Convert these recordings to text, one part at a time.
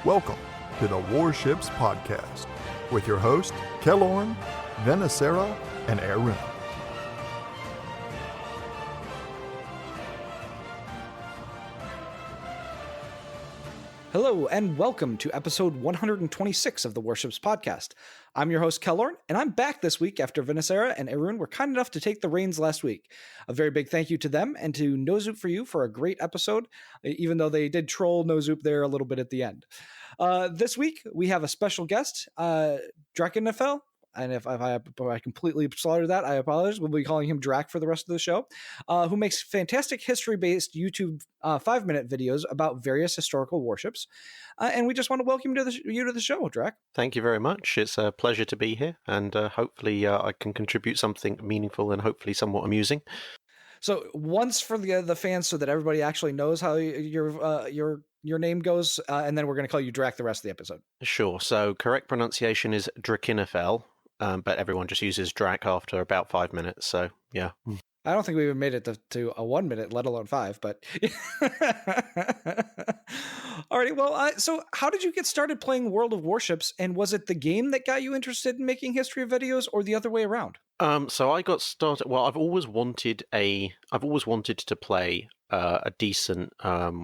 Welcome to the Warships Podcast with your host, Kellorn, Venicera, and Arun. Hello, and welcome to episode 126 of the Warships Podcast. I'm your host, Kellorn, and I'm back this week after Venicera and Arun were kind enough to take the reins last week. A very big thank you to them and to Nozoop for you for a great episode, even though they did troll Nozoop there a little bit at the end. This week, we have a special guest, Drachinifel. And if I completely slaughtered that, I apologize. We'll be calling him Drac for the rest of the show, who makes fantastic history-based YouTube 5-minute videos about various historical warships. And we just want to welcome you to the show, Drac. Thank you very much. It's a pleasure to be here, and hopefully I can contribute something meaningful and hopefully somewhat amusing. So once for the fans, so that everybody actually knows how your name goes, and then we're going to call you Drac the rest of the episode. Sure. So correct pronunciation is Drachinifel. But everyone just uses Drac after about 5 minutes, so yeah. I don't think we even made it to a 1 minute, let alone 5, but... Alrighty, well, so how did you get started playing World of Warships, and was it the game that got you interested in making history videos, or the other way around? So I got started... Well, I've always wanted to play a decent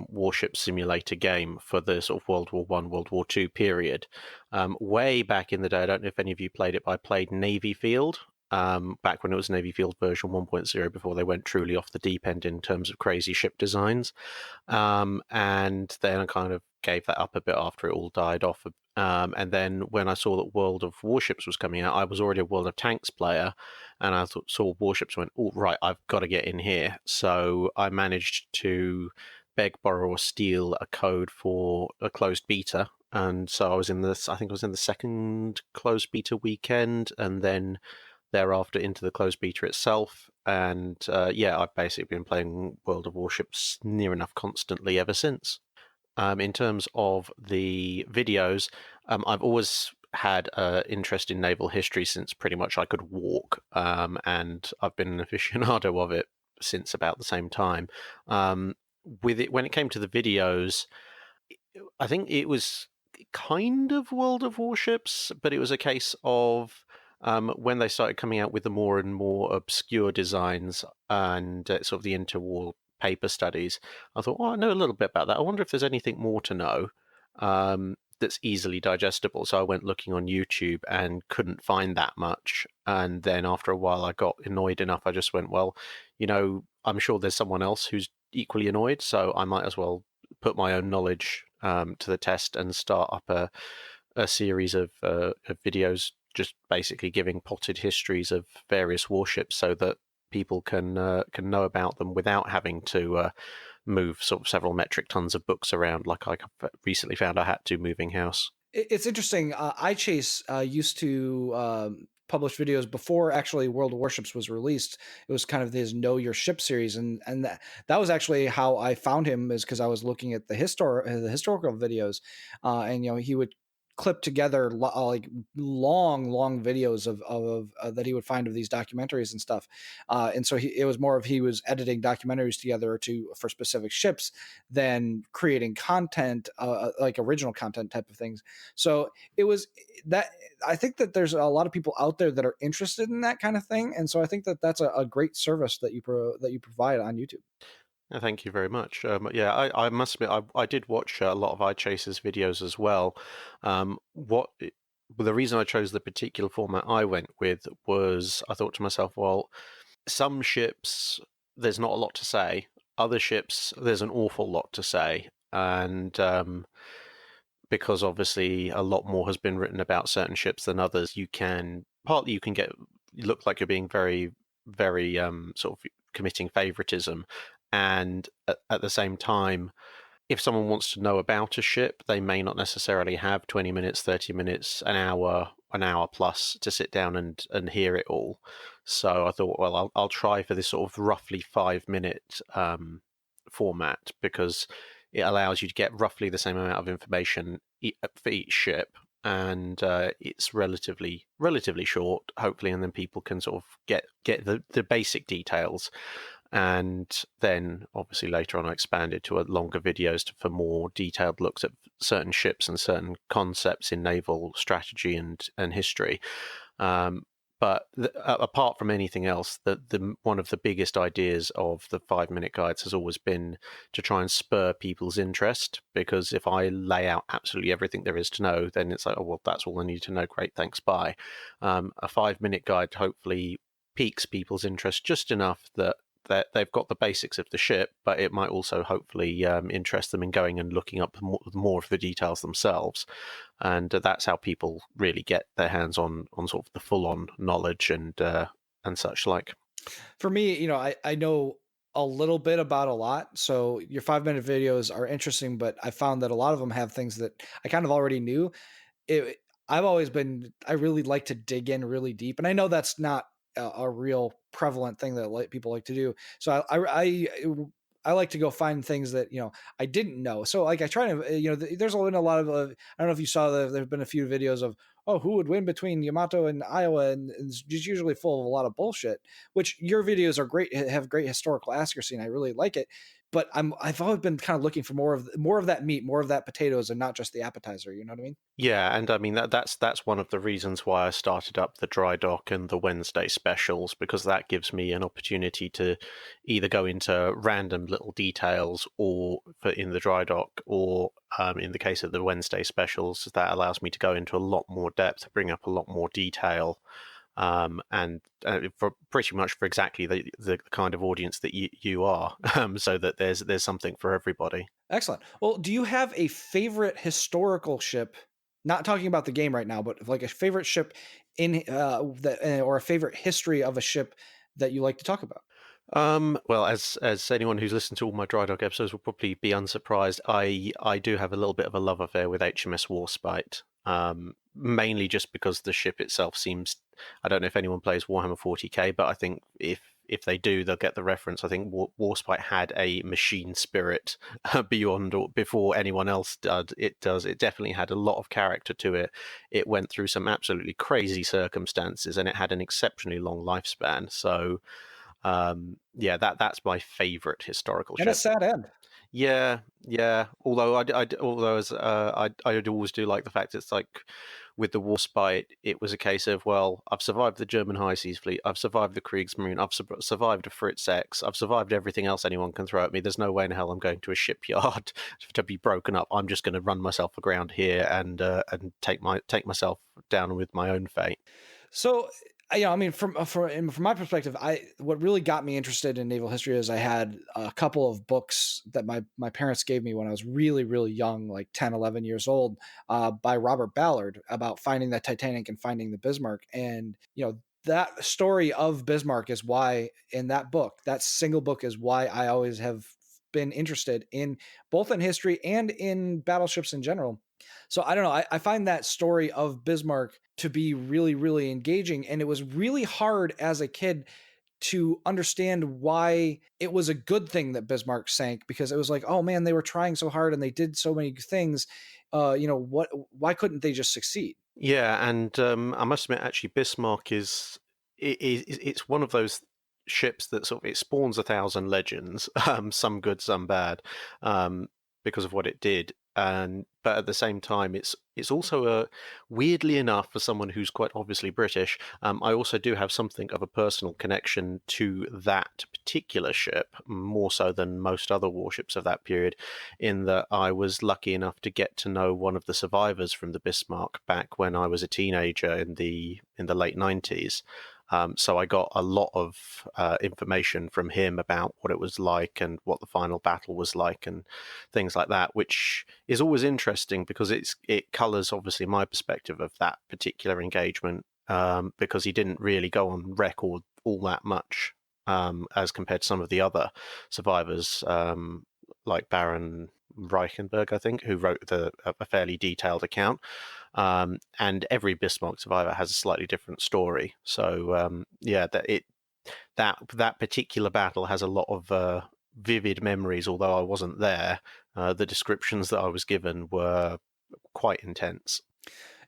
warship simulator game for the sort of World War I, World War II period. Way back in the day, I don't know if any of you played it, but I played Navy Field, back when it was Navy Field version 1.0, before they went truly off the deep end in terms of crazy ship designs. And then I kind of gave that up a bit after it all died off. And then when I saw that World of Warships was coming out, I was already a World of Tanks player, and I saw Warships and went, oh, right, I've got to get in here. So I managed to beg, borrow, or steal a code for a closed beta. And so I think I was in the second closed beta weekend, and then thereafter into the closed beta itself. And I've basically been playing World of Warships near enough constantly ever since. In terms of the videos, I've always had an interest in naval history since pretty much I could walk, and I've been an aficionado of it since about the same time. With it, when it came to the videos, I think it was kind of World of Warships, but it was a case of when they started coming out with the more and more obscure designs and sort of the interwar paper studies, I thought, I know a little bit about that. I wonder if there's anything more to know that's easily digestible. So I went looking on YouTube and couldn't find that much. And then after a while, I got annoyed enough. I just went, well, I'm sure there's someone else who's equally annoyed, so I might as well put my own knowledge to the test and start up a series of videos, just basically giving potted histories of various warships so that people can know about them without having to move sort of several metric tons of books around, like I recently found I had to moving house. It's interesting. iChase used to publish videos before actually World of Warships was released. It was kind of his Know Your Ship series, and that was actually how I found him, is because I was looking at the historical videos, and he would clip together like long videos of that he would find of these documentaries and stuff, and so it was more of he was editing documentaries together for specific ships than creating content, like original content type of things. So it was that I think that there's a lot of people out there that are interested in that kind of thing, and so I think that that's a great service that you provide on YouTube. Thank you very much. I must admit, I did watch a lot of iChase's videos as well. The reason I chose the particular format I went with was I thought to myself, well, some ships, there's not a lot to say. Other ships, there's an awful lot to say. And because obviously a lot more has been written about certain ships than others, you can look like you're being very, very sort of committing favoritism. And at the same time, if someone wants to know about a ship, they may not necessarily have 20 minutes, 30 minutes, an hour plus to sit down and hear it all. So I thought, well, I'll try for this sort of roughly 5-minute format, because it allows you to get roughly the same amount of information for each ship. And it's relatively short, hopefully, and then people can sort of get the basic details. And then obviously later on I expanded to longer videos for more detailed looks at certain ships and certain concepts in naval strategy and history. But apart from anything else, one of the biggest ideas of the 5-minute guides has always been to try and spur people's interest, because if I lay out absolutely everything there is to know, then it's like, oh, well, that's all I need to know. Great, thanks, bye. A 5-minute guide hopefully piques people's interest just enough that they've got the basics of the ship, but it might also hopefully interest them in going and looking up more of the details themselves. And that's how people really get their hands on sort of the full-on knowledge and such like. For me, I know a little bit about a lot. So your 5-minute videos are interesting, but I found that a lot of them have things that I kind of already knew. I really like to dig in really deep, and I know that's not a real prevalent thing that people like to do. So I like to go find things that I didn't know. So like I try to there's been a lot of I don't know if you saw there've been a few videos of who would win between Yamato and Iowa, and it's just usually full of a lot of bullshit. Which your videos are great, have great historical accuracy, and I really like it. But I've always been kind of looking for more of that meat, more of that potatoes, and not just the appetizer. You know what I mean? Yeah, and I mean that's one of the reasons why I started up the dry dock and the Wednesday specials, because that gives me an opportunity to either go into random little details, or in the dry dock, or in the case of the Wednesday specials, that allows me to go into a lot more depth, bring up a lot more detail, and for pretty much for exactly the kind of audience that you are, so that there's something for everybody. Excellent. Well, do you have a favorite historical ship? Not talking about the game right now, but like a favorite ship in or a favorite history of a ship that you like to talk about. Well, as anyone who's listened to all my dry dock episodes will probably be unsurprised, I do have a little bit of a love affair with HMS Warspite. Mainly just because the ship itself seems, I don't know if anyone plays Warhammer 40k, but I think if they do, they'll get the reference. I think Warspite had a machine spirit beyond or before anyone else did. It definitely had a lot of character to it. It went through some absolutely crazy circumstances, and it had an exceptionally long lifespan. So yeah, that's my favorite historical And a ship. sad end. Yeah, yeah. Although I'd always do like the fact it's like with the Warspite, it was a case of, well, I've survived the German High Seas Fleet, I've survived the Kriegsmarine, I've survived a Fritz X, I've survived everything else anyone can throw at me. There's no way in hell I'm going to a shipyard to be broken up. I'm just going to run myself aground here and take myself down with my own fate. So, I mean, from my perspective, what really got me interested in naval history is I had a couple of books that my parents gave me when I was really, really young, like 10, 11 years old, by Robert Ballard, about finding the Titanic and finding the Bismarck. And, that story of Bismarck is why, in that single book is why I always have been interested in both in history and in battleships in general. So I don't know. I find that story of Bismarck to be really, really engaging. And it was really hard as a kid to understand why it was a good thing that Bismarck sank, because it was like, oh man, they were trying so hard and they did so many things. Why couldn't they just succeed? Yeah, and I must admit, actually, Bismarck it's one of those ships that sort of it spawns 1,000 legends, some good, some bad, because of what it did. But at the same time, it's also weirdly enough, for someone who's quite obviously British, I also do have something of a personal connection to that particular ship, more so than most other warships of that period, in that I was lucky enough to get to know one of the survivors from the Bismarck back when I was a teenager in the late 90s. So I got a lot of information from him about what it was like and what the final battle was like and things like that, which is always interesting because it colours obviously my perspective of that particular engagement, because he didn't really go on record all that much as compared to some of the other survivors, like Baron Reichenberg, I think, who wrote a fairly detailed account. And every Bismarck survivor has a slightly different story. So yeah, that particular battle has a lot of vivid memories. Although I wasn't there, the descriptions that I was given were quite intense.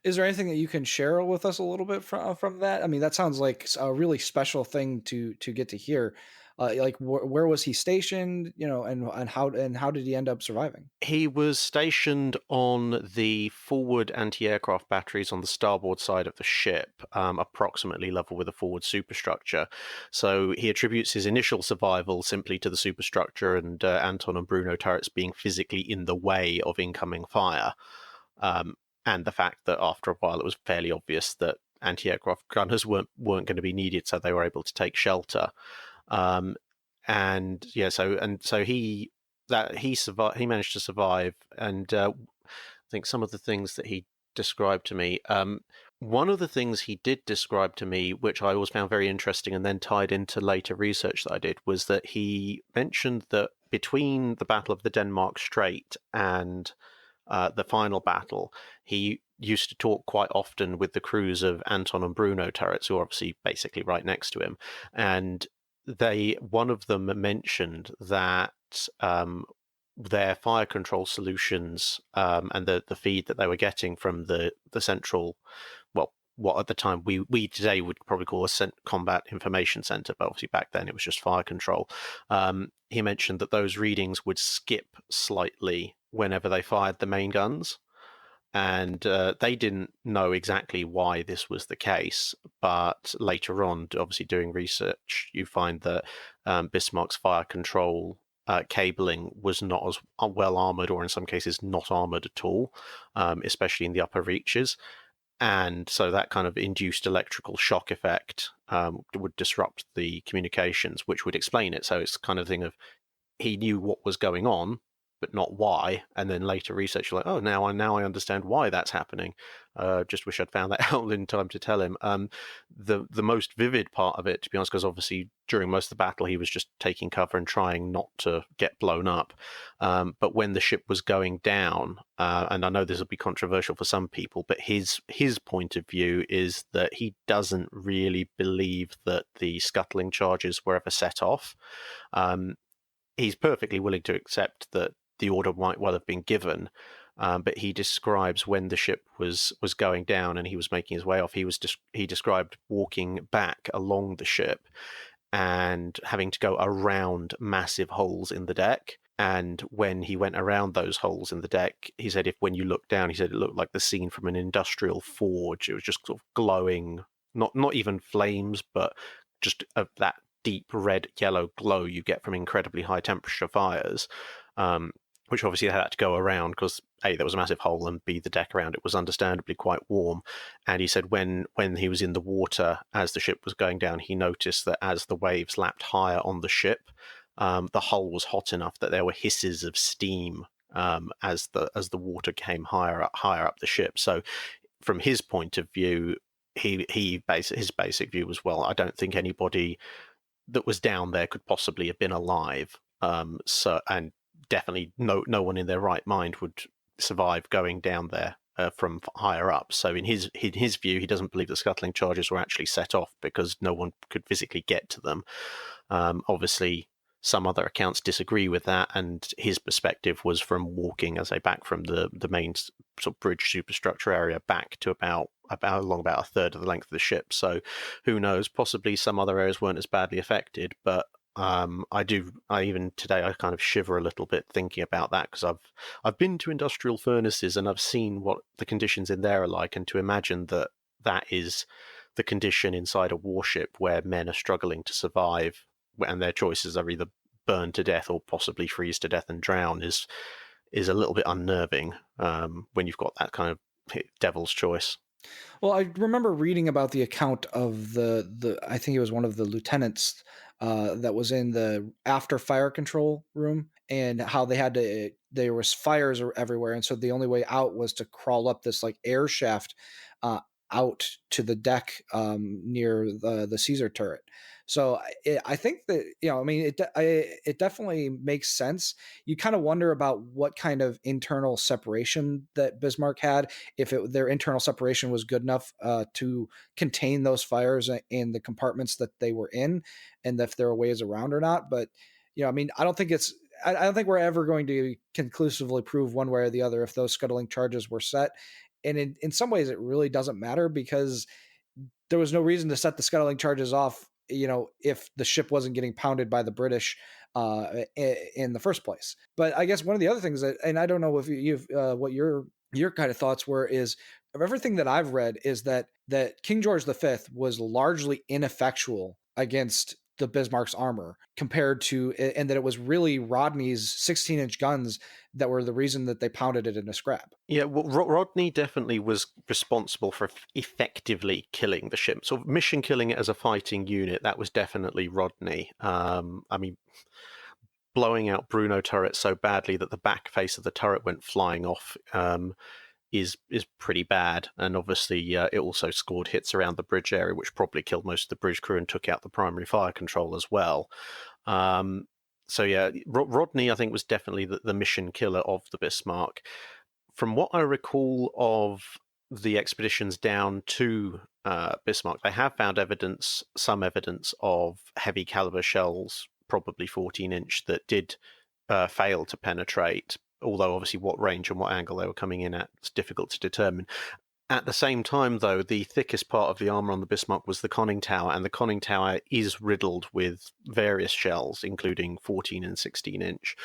Is there anything that you can share with us a little bit from that? I mean, that sounds like a really special thing to get to hear. Like where was he stationed? And how did he end up surviving? He was stationed on the forward anti-aircraft batteries on the starboard side of the ship, approximately level with the forward superstructure. So he attributes his initial survival simply to the superstructure and Anton and Bruno turrets being physically in the way of incoming fire, and the fact that after a while it was fairly obvious that anti-aircraft gunners weren't going to be needed, so they were able to take shelter. And yeah, so he survived. He managed to survive, and I think some of the things that he described to me. One of the things he did describe to me, which I always found very interesting, and then tied into later research that I did, was that he mentioned that between the Battle of the Denmark Strait and the final battle, he used to talk quite often with the crews of Anton and Bruno turrets, who are obviously basically right next to him, and one of them mentioned that their fire control solutions and the feed that they were getting from the central, well, what at the time we today would probably call a combat information center, but obviously back then it was just fire control. He mentioned that those readings would skip slightly whenever they fired the main guns. And they didn't know exactly why this was the case, but later on, obviously doing research, you find that Bismarck's fire control cabling was not as well armored, or in some cases not armored at all, especially in the upper reaches. And so that kind of induced electrical shock effect would disrupt the communications, which would explain it. So it's kind of thing of, he knew what was going on, but not why. And then later research, you're like, oh, now I understand why that's happening. Just wish I'd found that out in time to tell him. The most vivid part of it, to be honest, because obviously during most of the battle he was just taking cover and trying not to get blown up. But when the ship was going down, and I know this will be controversial for some people, but his point of view is that he doesn't really believe that the scuttling charges were ever set off. He's perfectly willing to accept that the order might well have been given, but he describes when the ship was going down and he was making his way off. He described walking back along the ship and having to go around massive holes in the deck. And when he went around those holes in the deck, he said when you looked down, he said it looked like the scene from an industrial forge. It was just sort of glowing, not even flames, but just that deep red yellow glow you get from incredibly high temperature fires, which obviously they had to go around because A, there was a massive hole, and B, the deck around it was understandably quite warm. And he said when he was in the water as the ship was going down, he noticed that as the waves lapped higher on the ship, the hull was hot enough that there were hisses of steam as the water came higher up the ship. So from his point of view, his basic view was, well, I don't think anybody that was down there could possibly have been alive. And definitely no one in their right mind would survive going down there from higher up. So in his view, he doesn't believe the scuttling charges were actually set off because no one could physically get to them. Obviously, some other accounts disagree with that, and his perspective was from walking, as I say, back from the main sort of bridge superstructure area back to about a third of the length of the ship. So who knows? Possibly some other areas weren't as badly affected, but even today I kind of shiver a little bit thinking about that, because I've been to industrial furnaces and I've seen what the conditions in there are like, and to imagine that is the condition inside a warship where men are struggling to survive and their choices are either burn to death or possibly freeze to death and drown is a little bit unnerving when you've got that kind of devil's choice. Well, I remember reading about the account of the I think it was one of the lieutenants that was in the after fire control room, and how there was fires everywhere, and so the only way out was to crawl up this like air shaft out to the deck near the Caesar turret. So I think that, I mean, it definitely makes sense. You kind of wonder about what kind of internal separation that Bismarck had, if their internal separation was good enough to contain those fires in the compartments that they were in, and if there are ways around or not. But I mean, I don't think we're ever going to conclusively prove one way or the other if those scuttling charges were set. And in some ways, it really doesn't matter, because there was no reason to set the scuttling charges off if the ship wasn't getting pounded by the British in the first place. But I guess one of the other things that, and I don't know if you've what your kind of thoughts were, is of everything that I've read is that King George V was largely ineffectual against the Bismarck's armor compared to, and that it was really Rodney's 16-inch guns that were the reason that they pounded it into scrap. Yeah, well, Rodney definitely was responsible for effectively killing the ship. So mission killing it as a fighting unit, that was definitely Rodney. I mean, blowing out Bruno turrets so badly that the back face of the turret went flying off is pretty bad. And obviously it also scored hits around the bridge area, which probably killed most of the bridge crew and took out the primary fire control as well. So yeah, Rodney, I think, was definitely the mission killer of the Bismarck. From what I recall of the expeditions down to Bismarck, they have found some evidence of heavy caliber shells, probably 14-inch, that did fail to penetrate, although obviously what range and what angle they were coming in at is difficult to determine. At the same time, though, the thickest part of the armour on the Bismarck was the conning tower, and the conning tower is riddled with various shells, including 14 and 16-inch.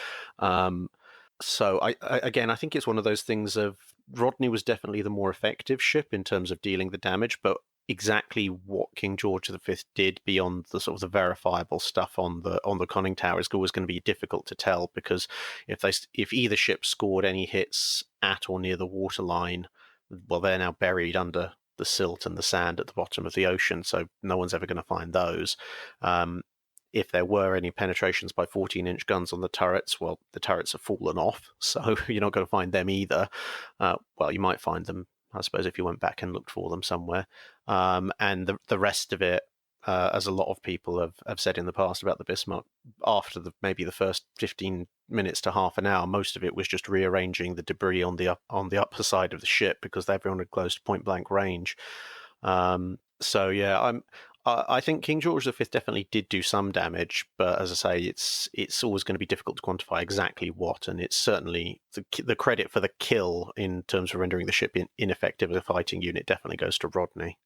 So, I think it's one of those things of Rodney was definitely the more effective ship in terms of dealing the damage, but exactly what King George V did beyond the sort of the verifiable stuff on the conning tower is always going to be difficult to tell, because if either ship scored any hits at or near the waterline, well, they're now buried under the silt and the sand at the bottom of the ocean, so no one's ever going to find those. If there were any penetrations by 14-inch guns on the turrets, well, the turrets have fallen off, so you're not going to find them either. Well, you might find them, I suppose, if you went back and looked for them somewhere. And the rest of it, as a lot of people have said in the past about the Bismarck, after maybe the first 15 minutes to half an hour, most of it was just rearranging the debris on the upper side of the ship, because everyone had close to point blank range. So yeah, I think King George V definitely did do some damage, but as I say, it's always going to be difficult to quantify exactly what, and it's certainly the credit for the kill in terms of rendering the ship ineffective as a fighting unit definitely goes to Rodney.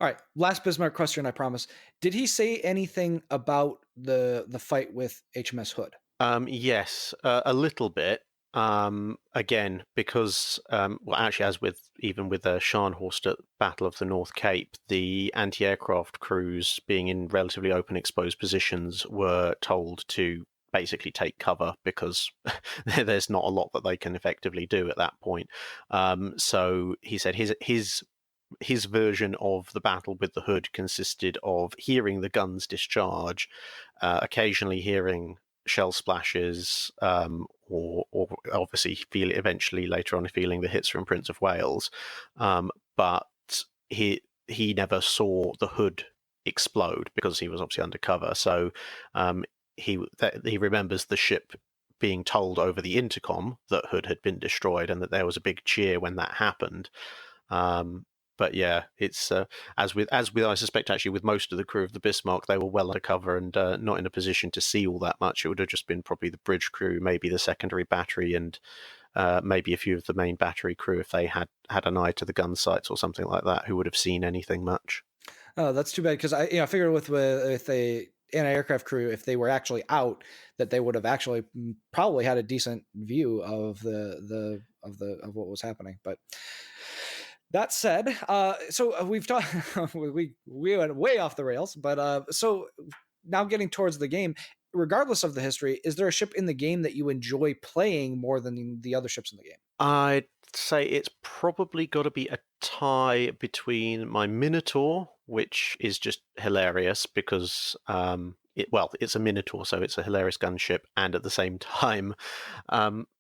All right, last Bismarck question, I promise. Did he say anything about the fight with HMS Hood? Yes, a little bit. Again, because well, actually, as with Scharnhorst at Battle of the North Cape, the anti-aircraft crews, being in relatively open, exposed positions, were told to basically take cover, because there's not a lot that they can effectively do at that point. So he said his version of the battle with the Hood consisted of hearing the guns discharge, occasionally hearing shell splashes, or obviously eventually later on feeling the hits from Prince of Wales, but he never saw the Hood explode because he was obviously undercover. So he remembers the ship being told over the intercom that Hood had been destroyed, and that there was a big cheer when that happened. But yeah, it's as with I suspect actually with most of the crew of the Bismarck, they were well undercover and not in a position to see all that much. It would have just been probably the bridge crew, maybe the secondary battery, and maybe a few of the main battery crew, if they had an eye to the gun sights or something like that, who would have seen anything much. Oh, that's too bad, because I figured with a anti-aircraft crew, if they were actually out, that they would have actually probably had a decent view of what was happening, but. That said, so we've talked. we went way off the rails, but so now getting towards the game. Regardless of the history, is there a ship in the game that you enjoy playing more than the other ships in the game? I'd say it's probably got to be a tie between my Minotaur, which is just hilarious because it's a Minotaur, so it's a hilarious gunship, and at the same time,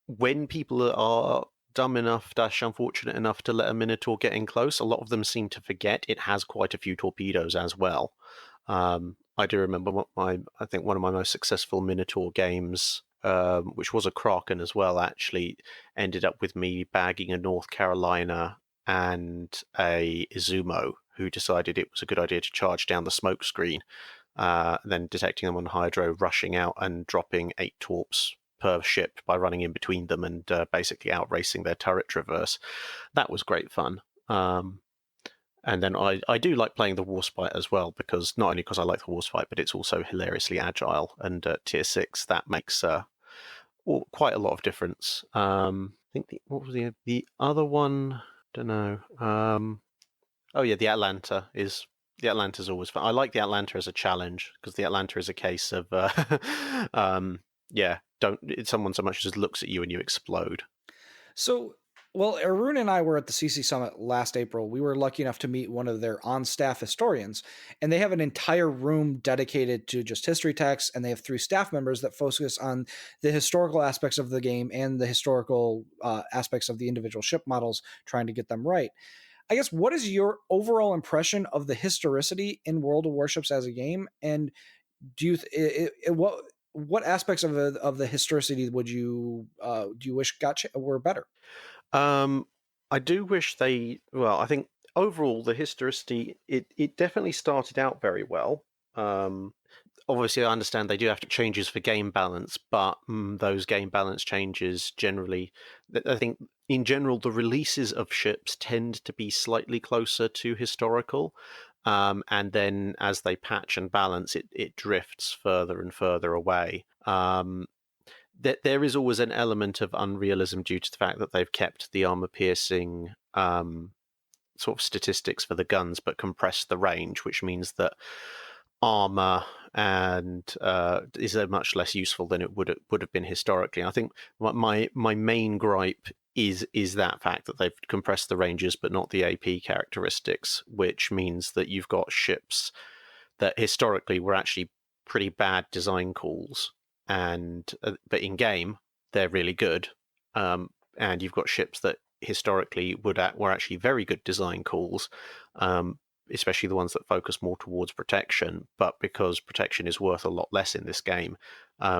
when people are dumb enough / unfortunate enough to let a Minotaur get in close, a lot of them seem to forget it has quite a few torpedoes as well. I do remember I think one of my most successful Minotaur games, which was a Kraken as well, actually ended up with me bagging a North Carolina and a Azuma, who decided it was a good idea to charge down the smoke screen, then detecting them on hydro, rushing out and dropping 8 torps per ship by running in between them and basically outracing their turret traverse. That was great fun. And then I do like playing the Warspite as well, because not only because I like the Warspite, but it's also hilariously agile. And tier 6, that makes quite a lot of difference. I think what was the other one? Don't know. Oh yeah, the Atlanta's always fun. I like the Atlanta as a challenge, because the Atlanta is a case of someone so much as just looks at you and you explode. So, well, Arun and I were at the CC Summit last April. We were lucky enough to meet one of their on-staff historians, and they have an entire room dedicated to just history texts, and they have 3 staff members that focus on the historical aspects of the game and the historical aspects of the individual ship models, trying to get them right. I guess, what is your overall impression of the historicity in World of Warships as a game, and do you what aspects of the historicity would you do you wish were better? I do wish I think overall the historicity, it definitely started out very well. Obviously, I understand they do have to changes for game balance, but those game balance changes generally, I think in general, the releases of ships tend to be slightly closer to historical. And then as they patch and balance, it drifts further and further away. There is always an element of unrealism due to the fact that they've kept the armor-piercing sort of statistics for the guns, but compressed the range, which means that armor and is much less useful than it would have been historically. I think my main gripe is that fact that they've compressed the ranges but not the AP characteristics, which means that you've got ships that historically were actually pretty bad design calls, and but in game they're really good, and you've got ships that historically were actually very good design calls, especially the ones that focus more towards protection, but because protection is worth a lot less in this game,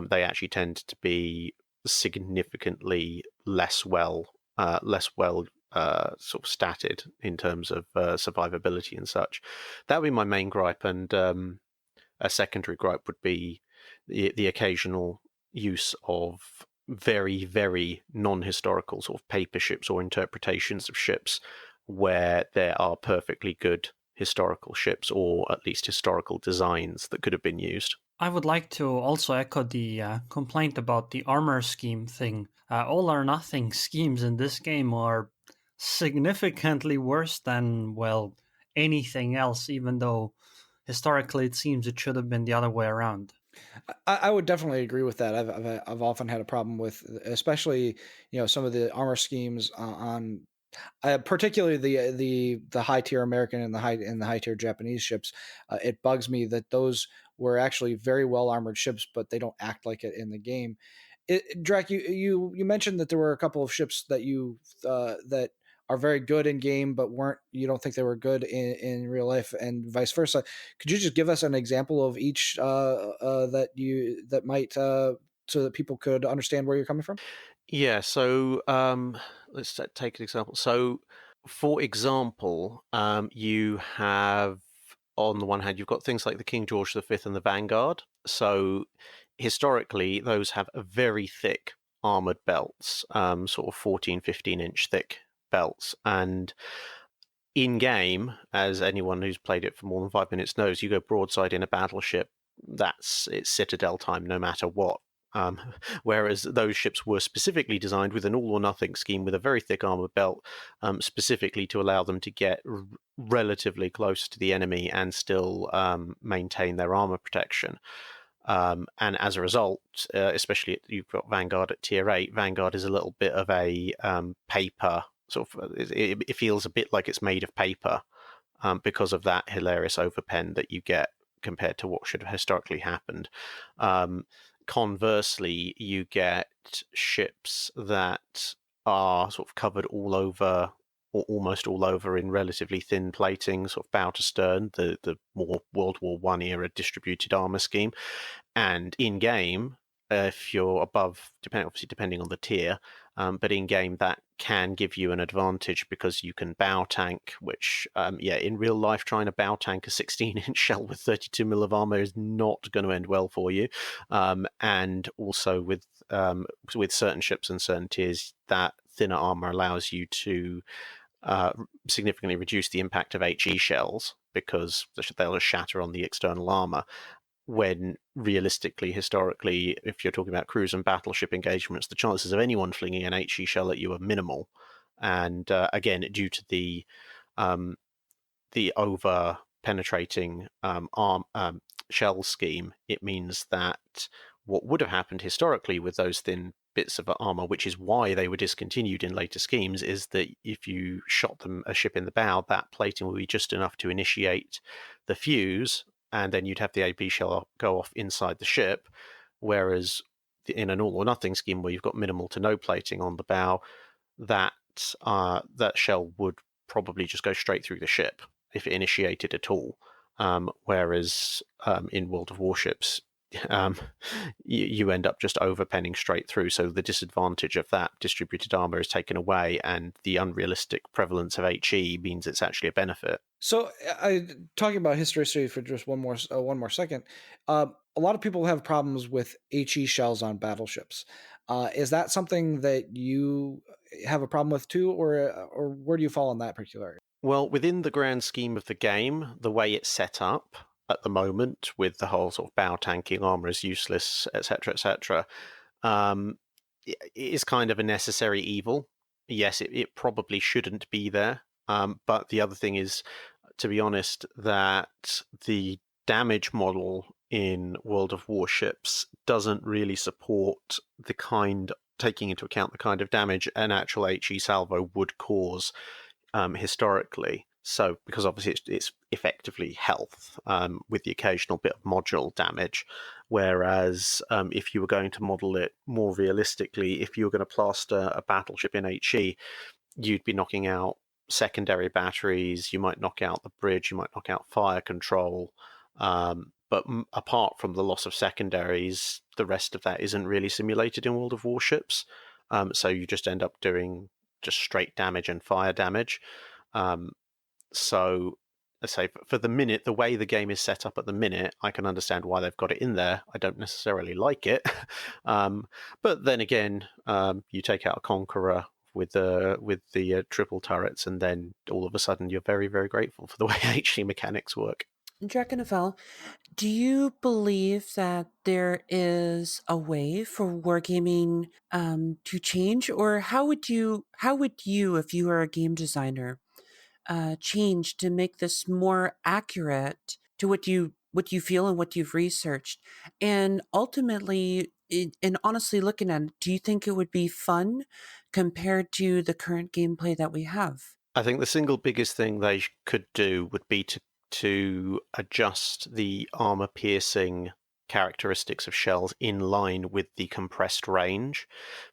they actually tend to be significantly less well sort of statted in terms of survivability and such. That would be my main gripe, and a secondary gripe would be the occasional use of very, very non-historical sort of paper ships or interpretations of ships where there are perfectly good historical ships, or at least historical designs that could have been used. I would like to also echo the complaint about the armor scheme thing. All or nothing schemes in this game are significantly worse than, well, anything else, even though historically it seems it should have been the other way around. I would definitely agree with that. I've often had a problem with, especially some of the armor schemes on particularly the high tier American and the high tier Japanese ships. It bugs me that those were actually very well armored ships, but they don't act like it in the game. Drac, you mentioned that there were a couple of ships that that are very good in game, but you don't think they were good in real life, and vice versa. Could you just give us an example of each that might so that people could understand where you're coming from? Yeah, so let's take an example. So, for example, you have, on the one hand, you've got things like the King George V and the Vanguard. So, historically, those have very thick armored belts, sort of 14, 15-inch thick belts. And in game, as anyone who's played it for more than 5 minutes knows, you go broadside in a battleship, it's citadel time no matter what. Whereas those ships were specifically designed with an all-or-nothing scheme with a very thick armor belt, specifically to allow them to get relatively close to the enemy and still maintain their armor protection. And as a result, especially you've got Vanguard at tier 8, Vanguard is a little bit of a paper, sort of, it feels a bit like it's made of paper because of that hilarious overpen that you get compared to what should have historically happened. Conversely, you get ships that are sort of covered all over, or almost all over, in relatively thin plating, sort of bow to stern, the more World War I era distributed armor scheme. And in game, if you're above, depending on the tier, but in game that can give you an advantage because you can bow tank, which, in real life, trying to bow tank a 16-inch shell with 32 mil of armor is not going to end well for you. And also with certain ships and certain tiers, that thinner armor allows you to significantly reduce the impact of HE shells because they'll just shatter on the external armor. When realistically, historically, if you're talking about cruise and battleship engagements, the chances of anyone flinging an HE shell at you are minimal. And again, due to the over penetrating shell scheme, it means that what would have happened historically with those thin bits of armor, which is why they were discontinued in later schemes, is that if you shot them a ship in the bow, that plating would be just enough to initiate the fuse, and then you'd have the AP shell go off inside the ship. Whereas in an all or nothing scheme where you've got minimal to no plating on the bow, that shell would probably just go straight through the ship if it initiated at all. Whereas in World of Warships, you end up just overpenning straight through. So the disadvantage of that distributed armor is taken away, and the unrealistic prevalence of HE means it's actually a benefit. So, talking about history for just one more second, a lot of people have problems with HE shells on battleships. Is that something that you have a problem with too, or where do you fall on that particular area? Well, within the grand scheme of the game, the way it's set up at the moment, with the whole sort of bow tanking armor is useless, etc., it is kind of a necessary evil. Yes, it probably shouldn't be there. But the other thing is, to be honest, that the damage model in World of Warships doesn't really support taking into account the kind of damage an actual HE salvo would cause historically. So, because obviously it's effectively health with the occasional bit of module damage, whereas if you were going to model it more realistically, if you were going to plaster a battleship in HE, you'd be knocking out secondary batteries, you might knock out the bridge, you might knock out fire control, but apart from the loss of secondaries, the rest of that isn't really simulated in World of Warships, so you just end up doing just straight damage and fire damage. So, let's say for the minute, the way the game is set up at the minute, I can understand why they've got it in there. I don't necessarily like it, but then again, you take out a Conqueror with the triple turrets, and then all of a sudden you're very, very grateful for the way HE mechanics work. Drachinifel, do you believe that there is a way for wargaming to change, or how would you, if you were a game designer, change to make this more accurate to what you feel and what you've researched, and ultimately, and honestly looking at it, do you think it would be fun compared to the current gameplay that we have? I think the single biggest thing they could do would be to adjust the armor piercing characteristics of shells in line with the compressed range,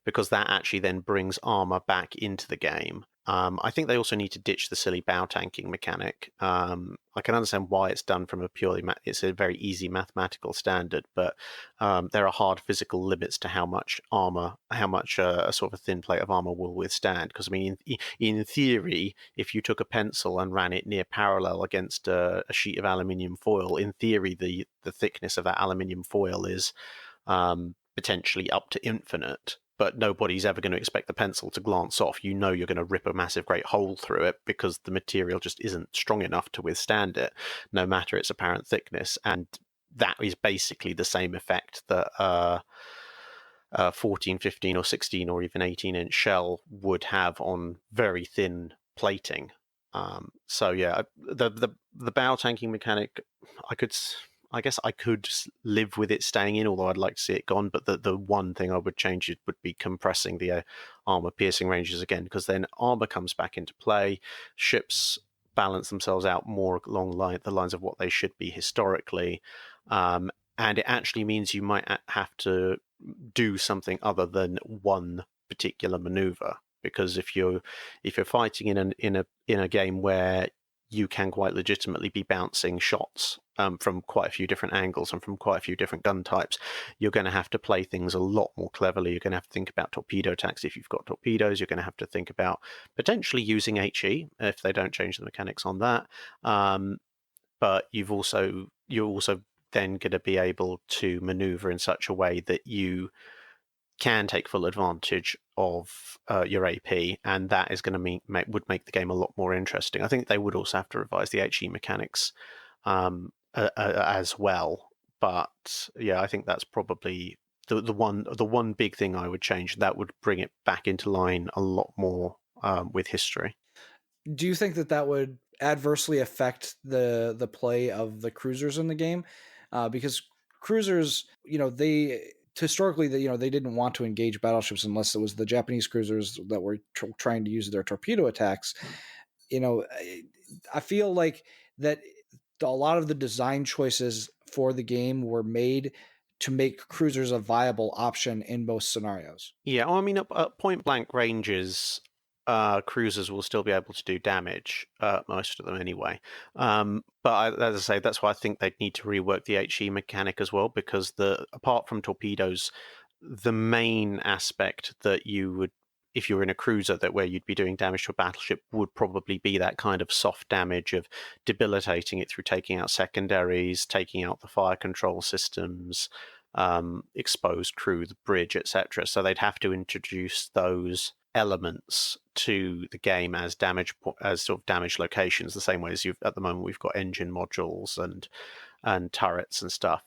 because that actually then brings armor back into the game. I think they also need to ditch the silly bow tanking mechanic. I can understand why it's done from it's a very easy mathematical standard, but there are hard physical limits to how much a sort of a thin plate of armor will withstand. Because I mean, in theory, if you took a pencil and ran it near parallel against a sheet of aluminium foil, in theory, the thickness of that aluminium foil is potentially up to infinite. But nobody's ever going to expect the pencil to glance off. You know you're going to rip a massive great hole through it because the material just isn't strong enough to withstand it, no matter its apparent thickness. And that is basically the same effect that a 14, 15, or 16, or even 18-inch shell would have on very thin plating. So yeah, the bow tanking mechanic, I guess I could live with it staying in, although I'd like to see it gone. But the one thing I would change would be compressing the armor piercing ranges again, because then armor comes back into play. Ships balance themselves out more along the lines of what they should be historically, and it actually means you might have to do something other than one particular maneuver. Because if you're fighting in a game where you can quite legitimately be bouncing shots from quite a few different angles and from quite a few different gun types, you're going to have to play things a lot more cleverly. You're going to have to think about torpedo attacks if you've got torpedoes. You're going to have to think about potentially using HE if they don't change the mechanics on that. But you're also then going to be able to maneuver in such a way that you can take full advantage of your AP, and that is going to would make the game a lot more interesting. I think they would also have to revise the HE mechanics as well. But yeah, I think that's probably the one big thing I would change. That would bring it back into line a lot more with history. Do you think that would adversely affect the play of the cruisers in the game? Because cruisers, they historically, they didn't want to engage battleships unless it was the Japanese cruisers that were trying to use their torpedo attacks. I feel like that a lot of the design choices for the game were made to make cruisers a viable option in most scenarios. Yeah, well, I mean, at point blank ranges, cruisers will still be able to do damage, most of them anyway. But as I say, that's why I think they'd need to rework the HE mechanic as well, because apart from torpedoes, the main aspect that you would, if you're in a cruiser, where you'd be doing damage to a battleship, would probably be that kind of soft damage of debilitating it through taking out secondaries, taking out the fire control systems, exposed crew, the bridge, etc. So they'd have to introduce those elements to the game as sort of damage locations, the same way as at the moment we've got engine modules and turrets and stuff.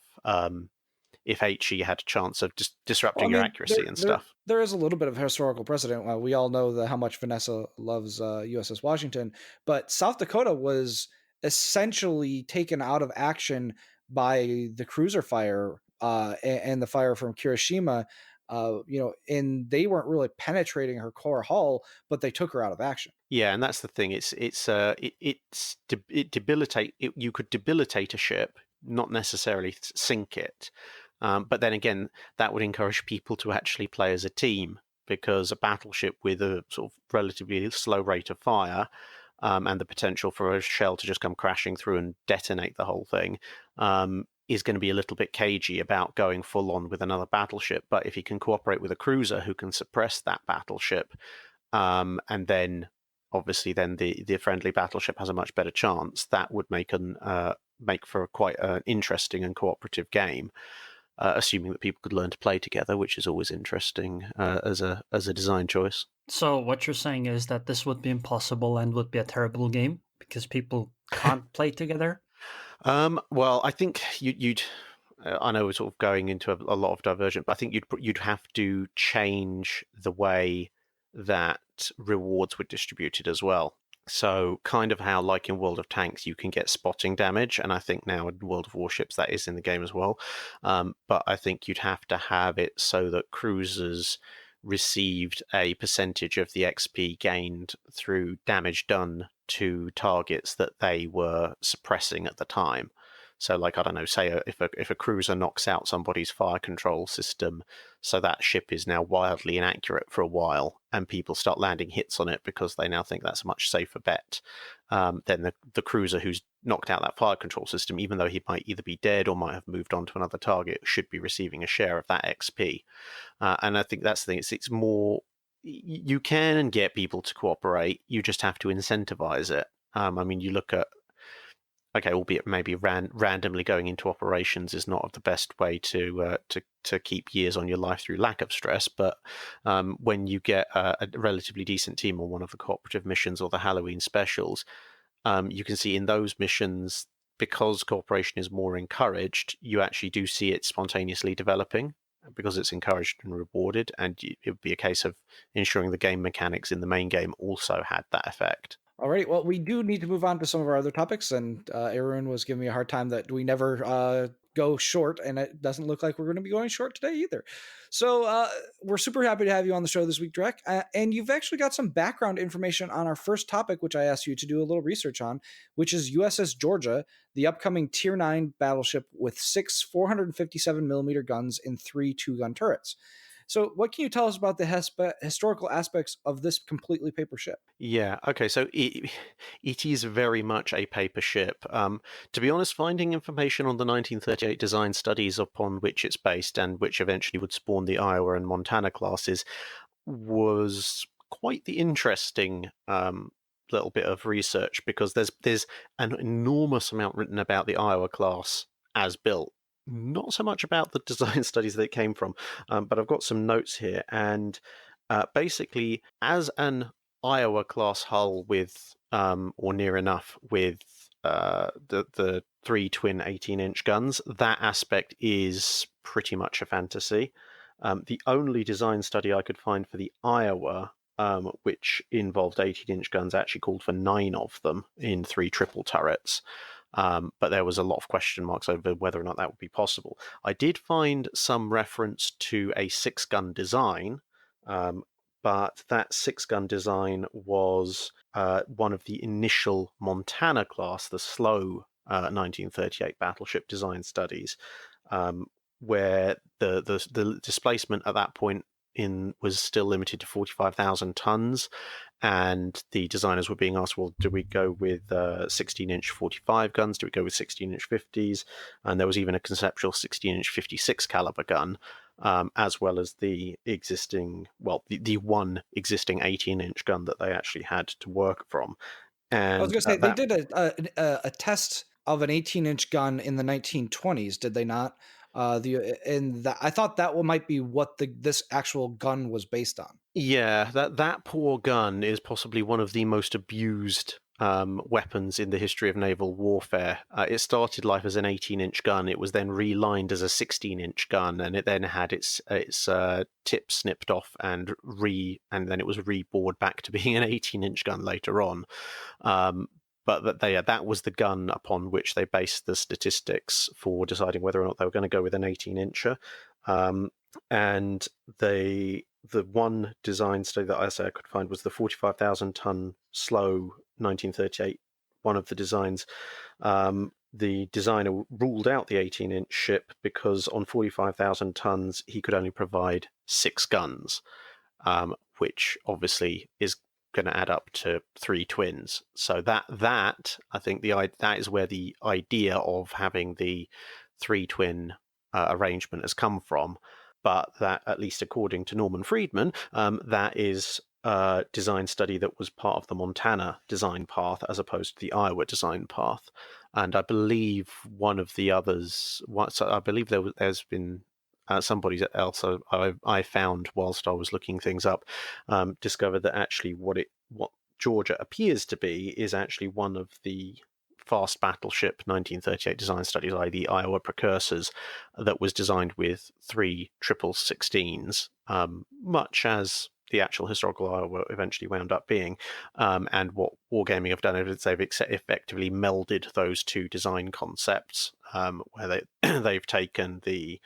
If HE had a chance of just disrupting your accuracy and stuff. There is a little bit of historical precedent. We all know how much Vanessa loves USS Washington, but South Dakota was essentially taken out of action by the cruiser fire and the fire from Kirishima. And they weren't really penetrating her core hull, but they took her out of action. Yeah, and that's the thing. You could debilitate a ship, not necessarily sink it. But then again, that would encourage people to actually play as a team, because a battleship with a sort of relatively slow rate of fire and the potential for a shell to just come crashing through and detonate the whole thing is going to be a little bit cagey about going full on with another battleship. But if you can cooperate with a cruiser who can suppress that battleship, and then obviously then the friendly battleship has a much better chance, that would make for quite an interesting and cooperative game. Assuming that people could learn to play together, which is always interesting as a design choice. So what you're saying is that this would be impossible and would be a terrible game because people can't play together? Well, I think you'd. I know we're sort of going into a lot of divergent, but I think you'd have to change the way that rewards were distributed as well. So kind of how, like in World of Tanks, you can get spotting damage, and I think now in World of Warships that is in the game as well. But I think you'd have to have it so that cruisers received a percentage of the XP gained through damage done to targets that they were suppressing at the time. So, like, I don't know, say if a cruiser knocks out somebody's fire control system, so that ship is now wildly inaccurate for a while, and people start landing hits on it because they now think that's a much safer bet, then the cruiser who's knocked out that fire control system, even though he might either be dead or might have moved on to another target, should be receiving a share of that XP. And I think that's the thing. It's more, you can get people to cooperate, you just have to incentivize it. I mean, you look at, okay, albeit maybe randomly going into operations is not the best way to keep years on your life through lack of stress. But when you get a relatively decent team on one of the cooperative missions or the Halloween specials, you can see in those missions, because cooperation is more encouraged, you actually do see it spontaneously developing because it's encouraged and rewarded. And it would be a case of ensuring the game mechanics in the main game also had that effect. Alrighty, well, we do need to move on to some of our other topics, and Arun was giving me a hard time that we never go short, and it doesn't look like we're going to be going short today either. So we're super happy to have you on the show this week, Drek, and you've actually got some background information on our first topic, which I asked you to do a little research on, which is USS Georgia, the upcoming Tier 9 battleship with 6 457mm guns and 3 2-gun turrets. So what can you tell us about the historical aspects of this completely paper ship? Yeah, okay, so it is very much a paper ship. To be honest, finding information on the 1938 design studies upon which it's based and which eventually would spawn the Iowa and Montana classes was quite the interesting little bit of research, because there's an enormous amount written about the Iowa class as built. not so much about the design studies that it came from, but I've got some notes here. And basically, as an Iowa class hull with, or near enough, with the three twin 18-inch guns, that aspect is pretty much a fantasy. The only design study I could find for the Iowa, which involved 18-inch guns, actually called for 9 of them in 3 triple turrets. But there was a lot of question marks over whether or not that would be possible. I did find some reference to a 6-gun design, but that 6-gun design was one of the initial Montana class, the slow 1938 battleship design studies, where the displacement at that point was still limited to 45,000 tons, and the designers were being asked, well, do we go with 16-inch 45 guns? Do we go with 16-inch 50s? And there was even a conceptual 16-inch 56 caliber gun, as well as the existing, the one existing 18-inch gun that they actually had to work from. And I was going to say, they did a test of an 18-inch gun in the 1920s, did they not? I thought that might be what this actual gun was based on. Yeah, that poor gun is possibly one of the most abused weapons in the history of naval warfare. It started life as an 18-inch gun. It was then relined as a 16-inch gun, and it then had its tip snipped off and then it was rebored back to being an 18-inch gun later on. But that was the gun upon which they based the statistics for deciding whether or not they were going to go with an 18-incher. And the one design study that I could find was the 45,000 ton slow 1938. One of the designs, the designer ruled out the 18-inch ship because on 45,000 tons he could only provide 6 guns, which obviously is going to add up to 3 twins. So that I think that is where the idea of having the 3 twin arrangement has come from. But that, at least according to Norman Friedman, that is a design study that was part of the Montana design path as opposed to the Iowa design path. And I believe one of the others, I believe there's been somebody else I found whilst I was looking things up, discovered that actually what Georgia appears to be is actually one of the fast battleship 1938 design studies, i.e. the Iowa precursors, that was designed with 3 16s, much as the actual historical Iowa eventually wound up being. And what Wargaming have done is they've effectively melded those 2 design concepts, where they've taken the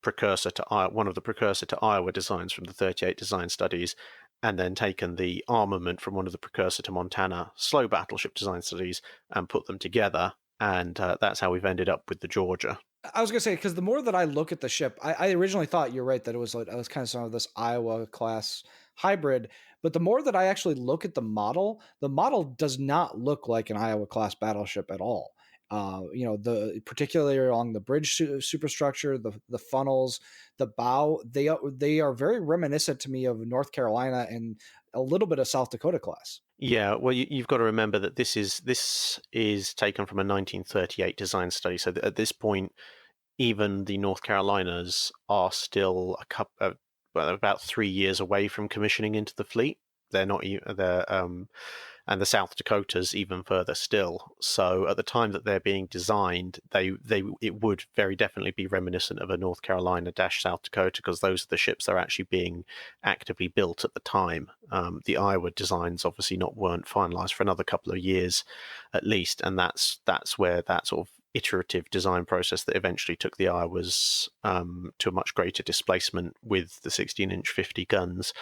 precursor to one of the precursor to Iowa designs from the 38 design studies, and then taken the armament from one of the precursor to Montana slow battleship design studies and put them together. And that's how we've ended up with the Georgia. I was going to say, because the more that I look at the ship, I originally thought you're right that it was kind of some of this Iowa class hybrid. But the more that I actually look at the model does not look like an Iowa class battleship at all. Particularly along the bridge superstructure, the funnels, the bow, they are very reminiscent to me of North Carolina and a little bit of South Dakota class. Yeah, well, you've got to remember that this is taken from a 1938 design study. So at this point, even the North Carolinas are still about 3 years away from commissioning into the fleet. They're not. And the South Dakotas even further still. So at the time that they're being designed, it would very definitely be reminiscent of a North Carolina - South Dakota, because those are the ships that are actually being actively built at the time. The Iowa designs obviously weren't finalized for another couple of years at least, and that's where that sort of iterative design process that eventually took the Iowas to a much greater displacement with the 16-inch 50 guns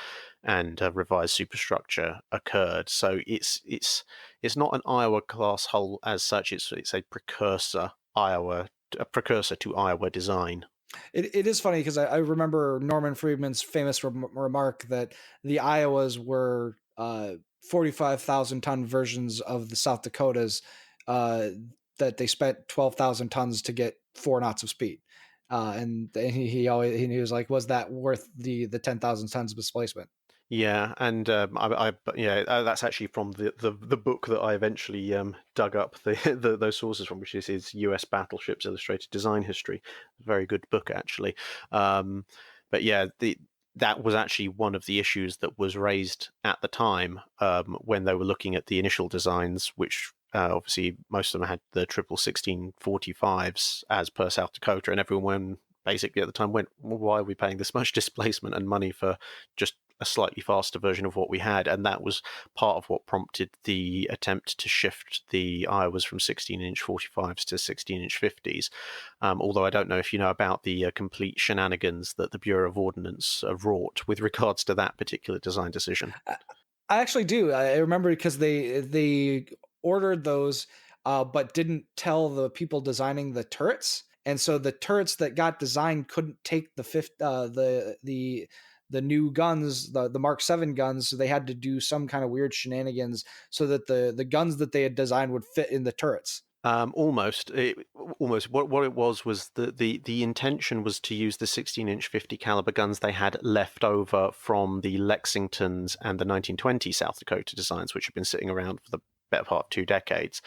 and revised superstructure occurred. So it's not an Iowa class hull as such. It's a precursor to Iowa design. It is funny because I remember Norman Friedman's famous remark that the Iowas were 45,000 ton versions of the South Dakotas, that they spent 12,000 tons to get 4 knots of speed. And he was like, was that worth the 10,000 tons of displacement? Yeah, and that's actually from the book that I eventually dug up those sources from, which is U.S. Battleships Illustrated Design History. Very good book, actually. But yeah, that was actually one of the issues that was raised at the time when they were looking at the initial designs, which obviously most of them had the 1645s as per South Dakota, and everyone basically at the time went, well, why are we paying this much displacement and money for just a slightly faster version of what we had? And that was part of what prompted the attempt to shift the Iowas from 16-inch 45s to 16-inch 50s. Although I don't know if you know about the complete shenanigans that the Bureau of Ordnance wrought with regards to that particular design decision. I actually do. I remember because they ordered those, but didn't tell the people designing the turrets. And so the turrets that got designed couldn't take the new guns, the Mark 7 guns. So they had to do some kind of weird shenanigans so that the guns that they had designed would fit in the turrets. Almost. What it was the intention was to use the 16-inch 50 caliber guns they had left over from the Lexingtons and the 1920 South Dakota designs, which had been sitting around for the better part of 2 decades.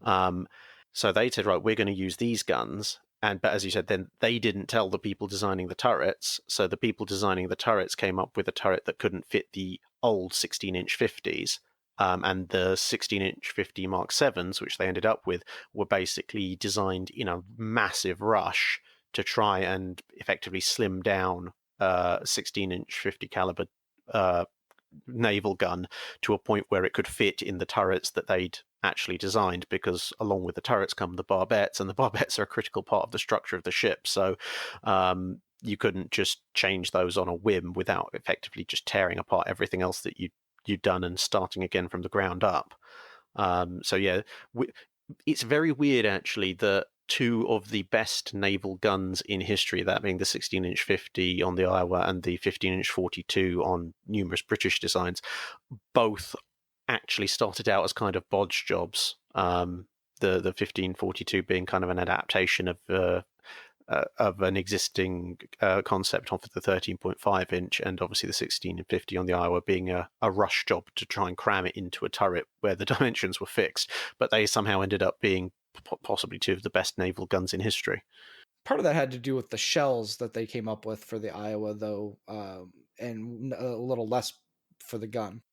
So they said, right, we're going to use these guns. But as you said, then they didn't tell the people designing the turrets. So the people designing the turrets came up with a turret that couldn't fit the old 16-inch 50s. And the 16-inch 50 Mark 7s, which they ended up with, were basically designed in a massive rush to try and effectively slim down 16-inch 50 caliber naval gun to a point where it could fit in the turrets that they'd actually designed, because along with the turrets come the barbettes, and the barbettes are a critical part of the structure of the ship. So you couldn't just change those on a whim without effectively just tearing apart everything else that you'd done and starting again from the ground up. It's very weird actually that 2 of the best naval guns in history, that being the 16-inch 50 on the Iowa and the 15-inch 42 on numerous British designs, both actually started out as kind of bodge jobs. The 1542 being kind of an adaptation of an existing concept of the 13.5 inch, and obviously the 16 and 50 on the Iowa being a rush job to try and cram it into a turret where the dimensions were fixed. But they somehow ended up being possibly 2 of the best naval guns in history. Part of that had to do with the shells that they came up with for the Iowa, though, and a little less for the gun.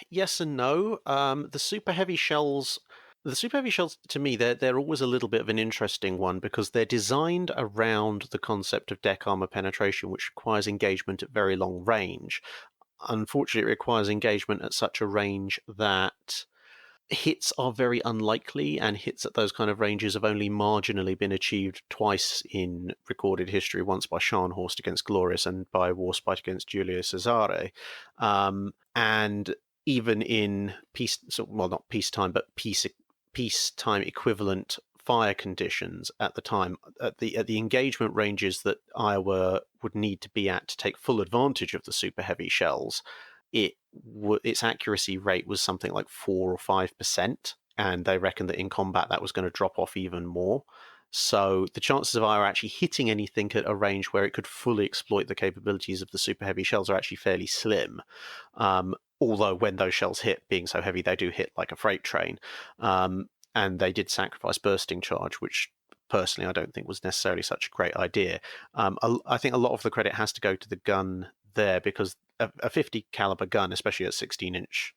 Yes and no. The super heavy shells to me, they're always a little bit of an interesting one, because they're designed around the concept of deck armor penetration, which requires engagement at very long range. Unfortunately, it requires engagement at such a range that hits are very unlikely, and hits at those kind of ranges have only marginally been achieved twice in recorded history, once by Scharnhorst against Glorious and by Warspite against Giulio Cesare. And even in not peacetime, but peacetime equivalent fire conditions at the time, at the engagement ranges that Iowa would need to be at to take full advantage of the super heavy shells, its accuracy rate was something like 4 or 5%, and they reckon that in combat that was going to drop off even more. So the chances of Iowa actually hitting anything at a range where it could fully exploit the capabilities of the super heavy shells are actually fairly slim. Although when those shells hit, being so heavy, they do hit like a freight train. And they did sacrifice bursting charge, which personally I don't think was necessarily such a great idea. I think a lot of the credit has to go to the gun there, because a 50 caliber gun, especially at 16-inch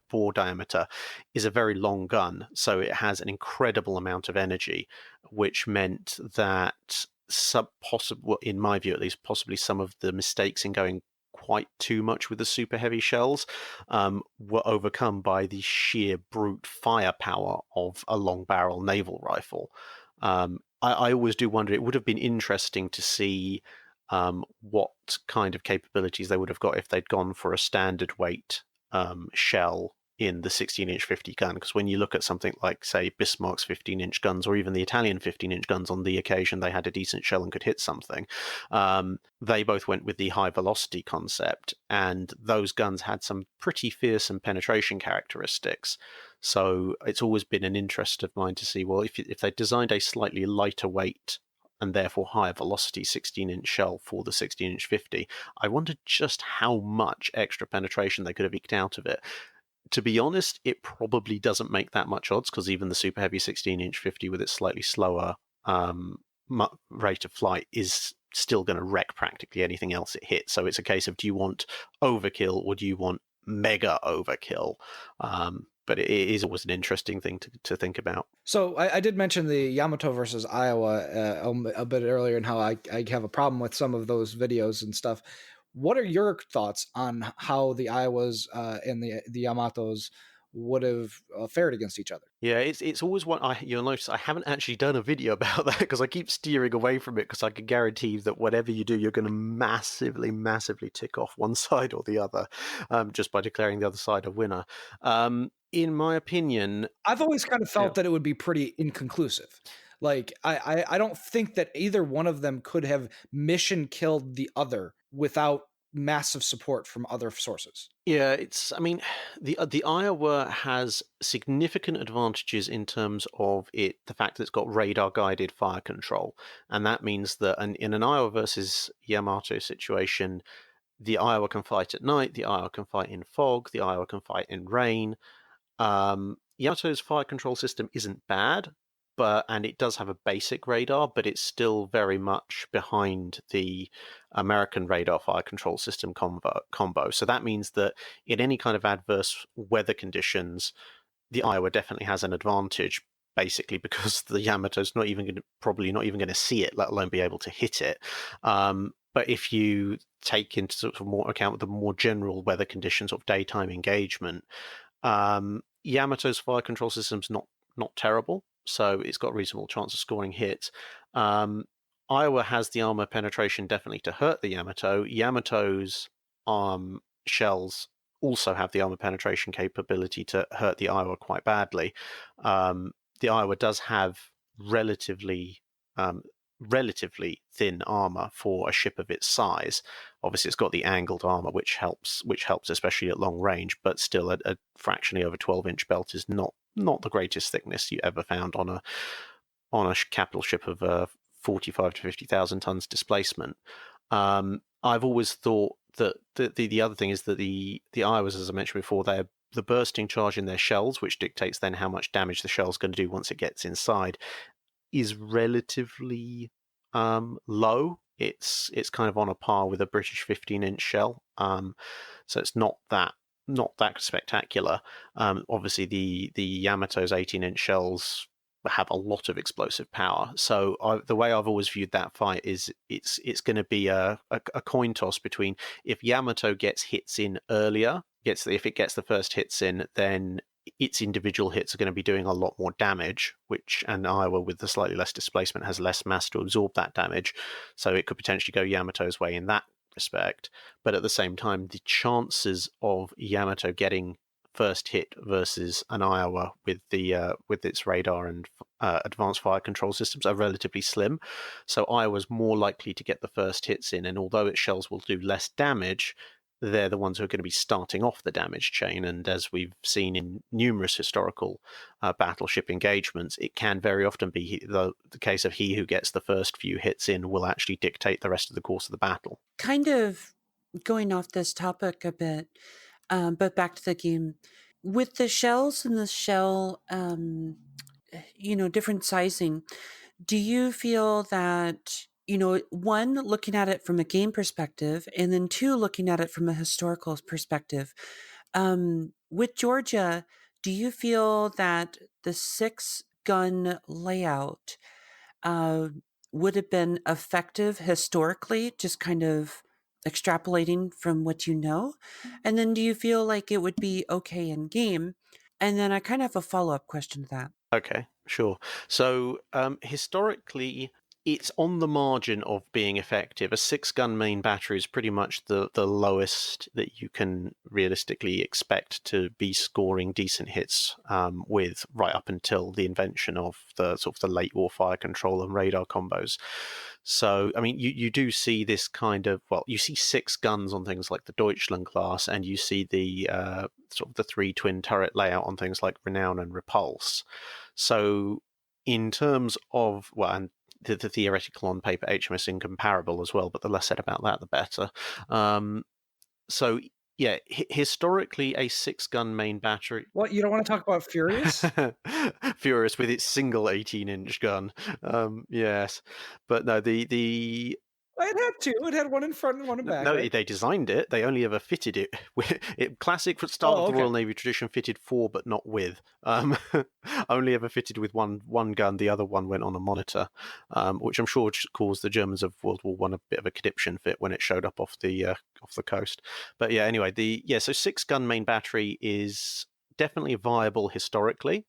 bore diameter, is a very long gun. So it has an incredible amount of energy, which meant that in my view at least, possibly some of the mistakes in going quite too much with the super heavy shells were overcome by the sheer brute firepower of a long barrel naval rifle. I always do wonder, it would have been interesting to see what kind of capabilities they would have got if they'd gone for a standard weight shell in the 16-inch 50 gun, because when you look at something like, say, Bismarck's 15-inch guns, or even the Italian 15-inch guns, on the occasion they had a decent shell and could hit something, they both went with the high velocity concept, and those guns had some pretty fearsome penetration characteristics. So it's always been an interest of mine to see, well, if they designed a slightly lighter weight and therefore higher velocity 16-inch shell for the 16-inch 50. I wondered just how much extra penetration they could have eked out of it. To be honest, it probably doesn't make that much odds, because even the super heavy 16-inch 50 with its slightly slower rate of flight is still going to wreck practically anything else it hits. So it's a case of, do you want overkill or do you want mega overkill? But it is always an interesting thing to think about. So I did mention the Yamato versus Iowa a bit earlier, and how I have a problem with some of those videos and stuff. What are your thoughts on how the Iowas and the Yamatos would have fared against each other? Yeah, it's always one. You'll notice I haven't actually done a video about that, because I keep steering away from it, because I can guarantee that whatever you do, you're going to massively tick off one side or the other, just by declaring the other side a winner. In my opinion, I've always kind of felt that it would be pretty inconclusive. Like, I don't think that either one of them could have mission killed the other without massive support from other sources. Yeah, the Iowa has significant advantages in terms of the fact that it's got radar guided fire control, and that means that in an Iowa versus Yamato situation, the Iowa can fight at night, the Iowa can fight in fog, the Iowa can fight in rain. Yamato's fire control system isn't bad, and it does have a basic radar, but it's still very much behind the American radar fire control system combo. So that means that in any kind of adverse weather conditions, the Iowa definitely has an advantage, basically because the Yamato's probably not even going to see it, let alone be able to hit it. But if you take into sort of more account the more general weather conditions of daytime engagement, Yamato's fire control system's not terrible, so it's got a reasonable chance of scoring hits. Iowa has the armor penetration definitely to hurt the Yamato. Yamato's shells also have the armor penetration capability to hurt the Iowa quite badly. The Iowa does have relatively thin armor for a ship of its size. Obviously, it's got the angled armor, which helps especially at long range. But still, a fractionally over 12-inch belt is not the greatest thickness you ever found on a capital ship of 45 to 50,000 tons displacement. I've always thought that the other thing is that the Iowas, as I mentioned before, they're the bursting charge in their shells, which dictates then how much damage the shell's going to do once it gets inside, is relatively low. It's kind of on a par with a British 15-inch shell, so it's not that spectacular. Obviously, the Yamato's 18-inch shells have a lot of explosive power. So the way I've always viewed that fight is it's going to be a coin toss between, if Yamato gets hits in earlier, if it gets the first hits in, then its individual hits are going to be doing a lot more damage, and Iowa, with the slightly less displacement, has less mass to absorb that damage. So it could potentially go Yamato's way in that respect. But at the same time, the chances of Yamato getting first hit versus an Iowa with its radar and advanced fire control systems are relatively slim. So Iowa's more likely to get the first hits in, and although its shells will do less damage, they're the ones who are going to be starting off the damage chain. And as we've seen in numerous historical battleship engagements, it can very often be the case of he who gets the first few hits in will actually dictate the rest of the course of the battle. Kind of going off this topic a bit, but back to the game. With the shells and the shell, different sizing, do you feel that, one, looking at it from a game perspective, and then two, looking at it from a historical perspective, with Georgia, do you feel that the 6-gun layout would have been effective historically, just kind of extrapolating from what you know? And then do you feel like it would be okay in game? And then I kind of have a follow-up question to that. Okay, sure. So historically, it's on the margin of being effective. A 6-gun main battery is pretty much the lowest that you can realistically expect to be scoring decent hits with, right up until the invention of the sort of the late war fire control and radar combos. So, I mean, you do see this kind of, you see 6 guns on things like the Deutschland class, and you see the sort of the 3 twin turret layout on things like Renown and Repulse. So in terms of, and the theoretical on paper HMS Incomparable as well, but the less said about that, the better. So yeah, historically a 6-gun main battery. What, you don't want to talk about Furious? Furious with its single 18-inch gun. Yes, but no, the It had two. It had one in front and one in back. no, right? they designed it. They only ever fitted it. Classic for start of the Royal Navy tradition, fitted for but not with. Only ever fitted with one gun. The other one went on a monitor, which I'm sure caused the Germans of World War One a bit of a conniption fit when it showed up off the coast. But yeah, anyway, so 6-gun main battery is definitely viable historically,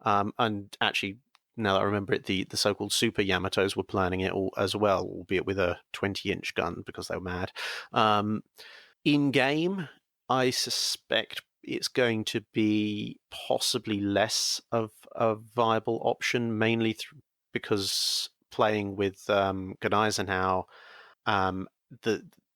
and actually, now that I remember it, the so-called Super Yamatos were planning it all as well, albeit with a 20-inch gun because they were mad. In game, I suspect it's going to be possibly less of a viable option, mainly because playing with Gneisenau,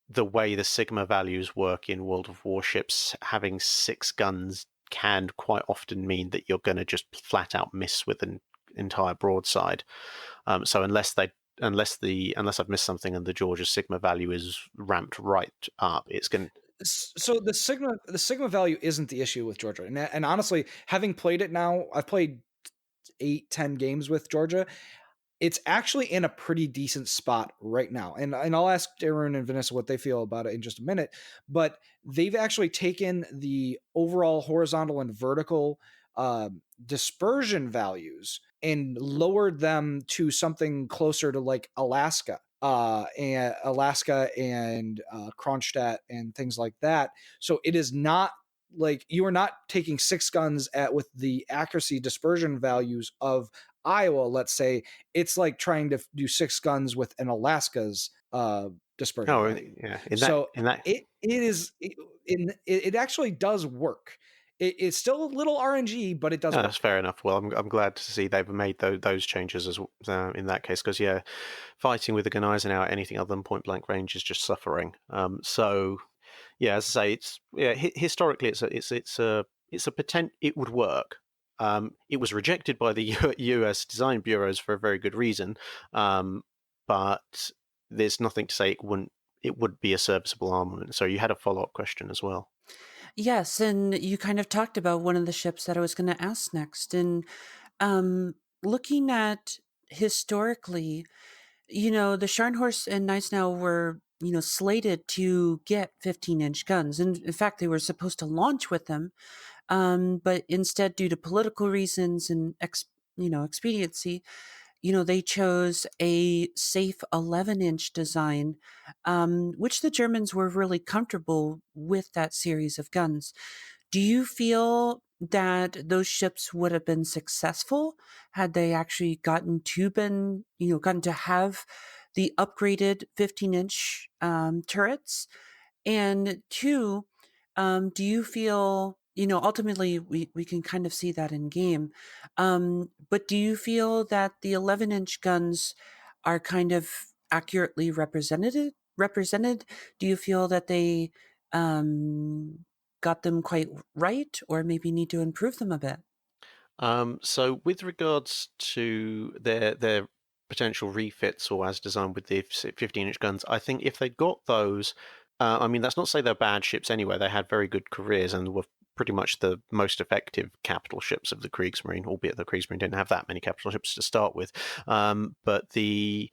the way the Sigma values work in World of Warships, having 6 guns can quite often mean that you're going to just flat out miss with an entire broadside. So unless I've missed something and the Georgia Sigma value is ramped right up, it's going. So the Sigma value isn't the issue with Georgia, and honestly, having played it now, I've played 8-10 games with Georgia. It's actually in a pretty decent spot right now. And I'll ask Darren and Vanessa what they feel about it in just a minute. But they've actually taken the overall horizontal and vertical dispersion values and lowered them to something closer to like Alaska and Kronstadt and things like that. So it is not like you are not taking 6 guns with the accuracy dispersion values of Iowa, let's say. It's like trying to do 6 guns with an Alaska's dispersion. Oh, value. yeah. It actually does work. It's still a little RNG, but it does. That's fair enough. Well, I'm glad to see they've made those changes as in that case, because yeah, fighting with the Gneisenau at anything other than point blank range is just suffering. So yeah, as I say, historically it's a it would work. It was rejected by the U.S. design bureaus for a very good reason, but there's nothing to say it would be a serviceable armament. So you had a follow-up question as well. Yes, and you kind of talked about one of the ships that I was going to ask next. And looking at historically, the Scharnhorst and Gneisenau were, slated to get 15-inch guns. And in fact, they were supposed to launch with them. But instead, due to political reasons and, expediency, they chose a safe 11-inch design, which the Germans were really comfortable with that series of guns. Do you feel that those ships would have been successful had they actually gotten to have the upgraded 15-inch turrets? And 2, do you feel, ultimately we can kind of see that in game, but do you feel that the 11-inch guns are kind of accurately represented? Do you feel that they got them quite right, or maybe need to improve them a bit? So with regards to their potential refits or as designed with the 15-inch guns, I think if they got those, I mean, that's not to say they're bad ships anyway. They had very good careers and were pretty much the most effective capital ships of the Kriegsmarine, albeit the Kriegsmarine didn't have that many capital ships to start with. But the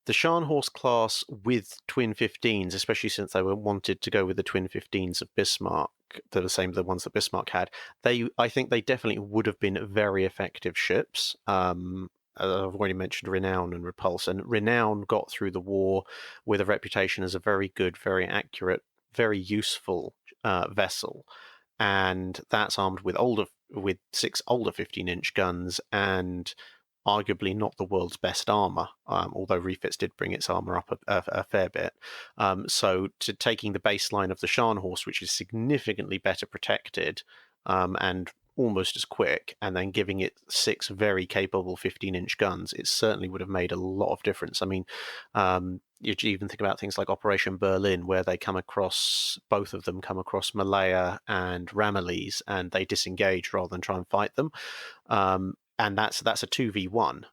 Scharnhorst class with twin 15s, especially since they were wanted to go with the twin 15s of Bismarck, they're the same as the ones that Bismarck had. I think they definitely would have been very effective ships. I've already mentioned Renown and Repulse, and Renown got through the war with a reputation as a very good, very accurate, very useful vessel, and that's armed with 6 older 15-inch guns and arguably not the world's best armor, although refits did bring its armor up a fair bit. So to taking the baseline of the Scharnhorst, which is significantly better protected and almost as quick, and then giving it 6 very capable 15-inch guns, it certainly would have made a lot of difference. I mean, you even think about things like Operation Berlin, where both of them come across Malaya and Ramillies, and they disengage rather than try and fight them. And that's a 2v1.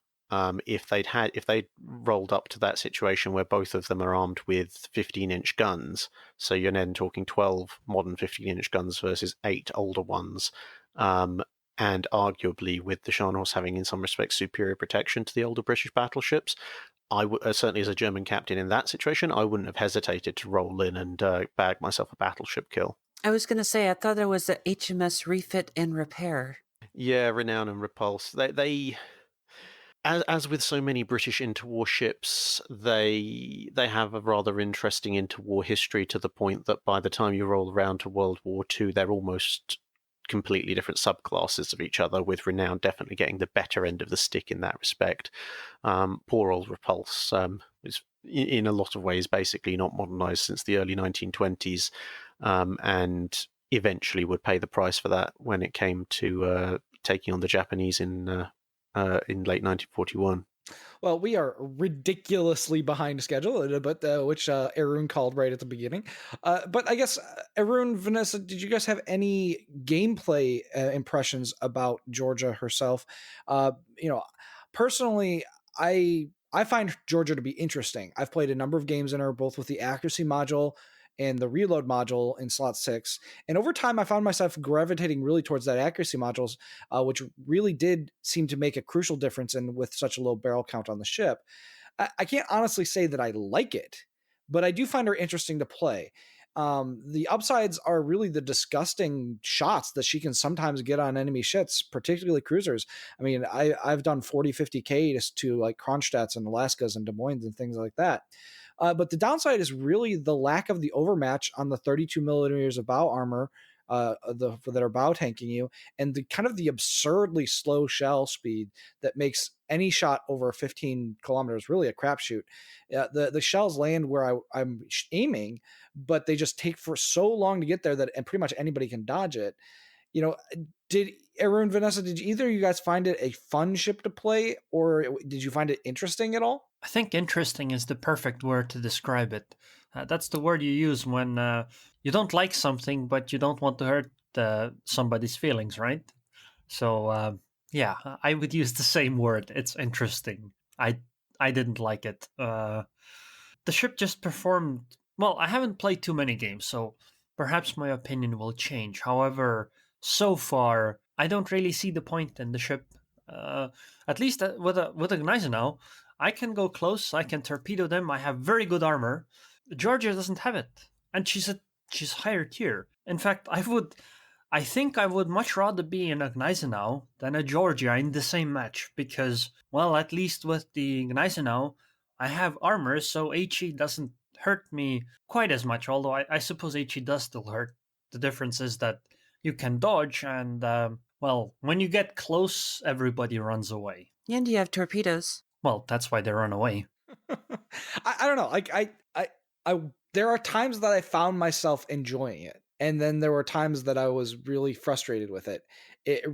if they'd rolled up to that situation where both of them are armed with 15-inch guns, so you're then talking 12 modern 15-inch guns versus 8 older ones, and arguably with the Scharnhorst having in some respects superior protection to the older British battleships, I would certainly, as a German captain in that situation, I wouldn't have hesitated to roll in and bag myself a battleship kill. I was going to say, I thought there was a HMS Refit and Repair. Yeah, Renown and Repulse. They as with so many British interwar ships, they have a rather interesting interwar history, to the point that by the time you roll around to World War II, they're almost completely different subclasses of each other, with Renown definitely getting the better end of the stick in that respect. Poor old Repulse is in a lot of ways basically not modernized since the early 1920s, and eventually would pay the price for that when it came to taking on the Japanese in late 1941. Well, we are ridiculously behind schedule, but which Arun called right at the beginning. But I guess, Arun, Vanessa, did you guys have any gameplay impressions about Georgia herself? Personally, I find Georgia to be interesting. I've played a number of games in her, both with the accuracy module and the reload module in slot 6. And over time, I found myself gravitating really towards that accuracy modules, which really did seem to make a crucial difference in with such a low barrel count on the ship. I can't honestly say that I like it, but I do find her interesting to play. The upsides are really the disgusting shots that she can sometimes get on enemy ships, particularly cruisers. I mean, I've done 40, 50K to like Kronstadts and Alaskas and Des Moines and things like that. But the downside is really the lack of the overmatch on the 32 millimeters of bow armor that are bow tanking you, and the kind of the absurdly slow shell speed that makes any shot over 15 kilometers really a crapshoot. The shells land where I'm aiming, but they just take for so long to get there and pretty much anybody can dodge it. Did Arun, Vanessa, did either of you guys find it a fun ship to play, or did you find it interesting at all? I think interesting is the perfect word to describe it. That's the word you use when you don't like something, but you don't want to hurt somebody's feelings, right? So, yeah, I would use the same word. It's interesting. I didn't like it. The ship just performed... Well, I haven't played too many games, so perhaps my opinion will change. However, so far, I don't really see the point in the ship. At least with a Gneisenau, I can go close, I can torpedo them, I have very good armor. Georgia doesn't have it, and she's higher tier. In fact, I think I would much rather be in a Gneisenau than a Georgia in the same match, because, well, at least with the Gneisenau, I have armor, so HE doesn't hurt me quite as much, although I suppose HE does still hurt. The difference is that you can dodge, and, well, when you get close, everybody runs away. And you have torpedoes. Well, that's why they run away. I don't know. Like I there are times that I found myself enjoying it, and then there were times that I was really frustrated with it. It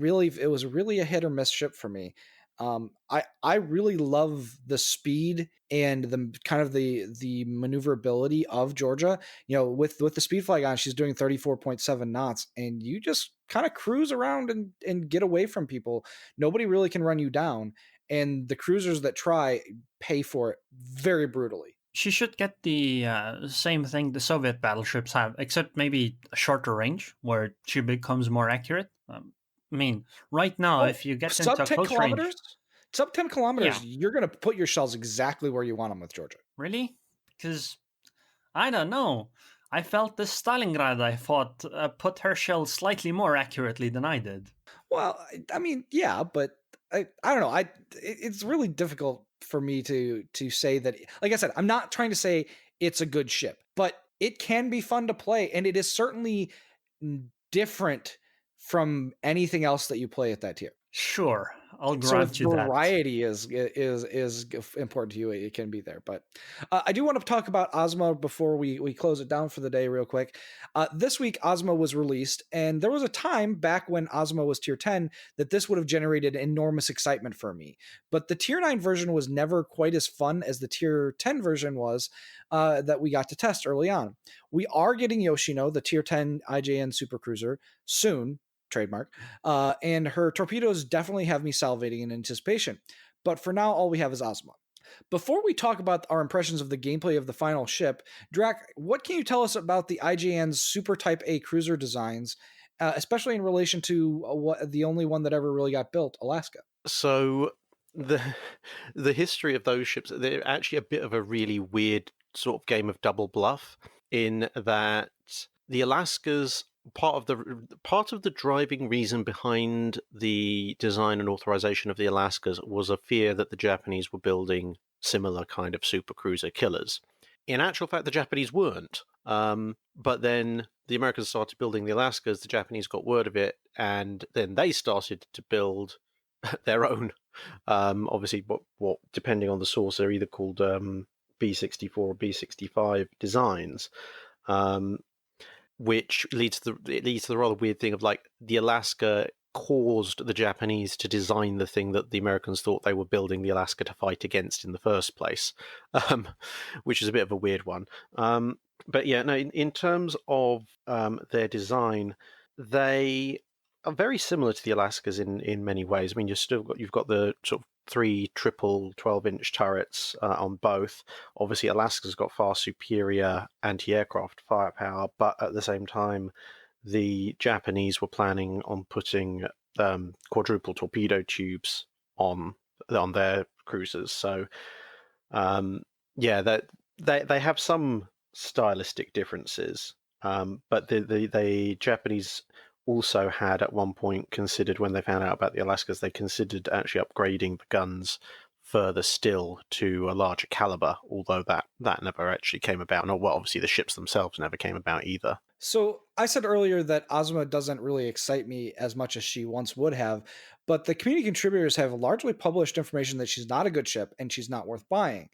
was really a hit or miss ship for me. I really love the speed and the kind of the maneuverability of Georgia. With the speed flag on, she's doing 34.7 knots, and you just kind of cruise around and get away from people. Nobody really can run you down, and the cruisers that try pay for it very brutally. She should get the same thing the Soviet battleships have, except maybe a shorter range where she becomes more accurate. I mean, right now, if you get into close kilometers, range... Sub 10 kilometers, Yeah. You're going to put your shells exactly where you want them with Georgia. Really? Because, I don't know. I felt the Stalingrad I fought put her shells slightly more accurately than I did. Well, I mean, yeah, but I don't know. It's really difficult for me to say that. Like I said, I'm not trying to say it's a good ship, but it can be fun to play, and it is certainly different from anything else that you play at that tier. Sure, I'll grant you that. Variety is important to you. It can be there, but I do want to talk about Azuma before we close it down for the day real quick. This week, Azuma was released, and there was a time back when Azuma was tier 10 that this would have generated enormous excitement for me. But the tier 9 version was never quite as fun as the tier 10 version was that we got to test early on. We are getting Yoshino, the tier 10 IJN supercruiser, soon. Trademark. And her torpedoes definitely have me salivating in anticipation. But for now, all we have is Azuma. Before we talk about our impressions of the gameplay of the final ship, Drac, what can you tell us about the IJN's Super Type A cruiser designs, especially in relation to the only one that ever really got built, Alaska? So the history of those ships, they're actually a bit of a really weird sort of game of double bluff, in that the Alaskas, part of the driving reason behind the design and authorization of the Alaskas was a fear that the Japanese were building similar kind of supercruiser killers. In actual fact, the Japanese weren't. But then the Americans started building the Alaskas, the Japanese got word of it, and then they started to build their own. Obviously, what depending on the source, they're either called B-64 or B-65 designs, which leads to the rather weird thing of like the Alaska caused the Japanese to design the thing that the Americans thought they were building the Alaska to fight against in the first place, which is a bit of a weird one. But yeah, no, in terms of their design, they are very similar to the Alaskas in many ways. I mean, you've got the sort of 3 triple 12-inch turrets on both. Obviously, Alaska's got far superior anti-aircraft firepower, but at the same time, the Japanese were planning on putting quadruple torpedo tubes on their cruisers. So, yeah, they have some stylistic differences, but the Japanese also had at one point considered, when they found out about the Alaskas, they considered actually upgrading the guns further still to a larger caliber, although that never actually came about. And well, obviously the ships themselves never came about either. So I said earlier that Azuma doesn't really excite me as much as she once would have, but the community contributors have largely published information that she's not a good ship and she's not worth buying.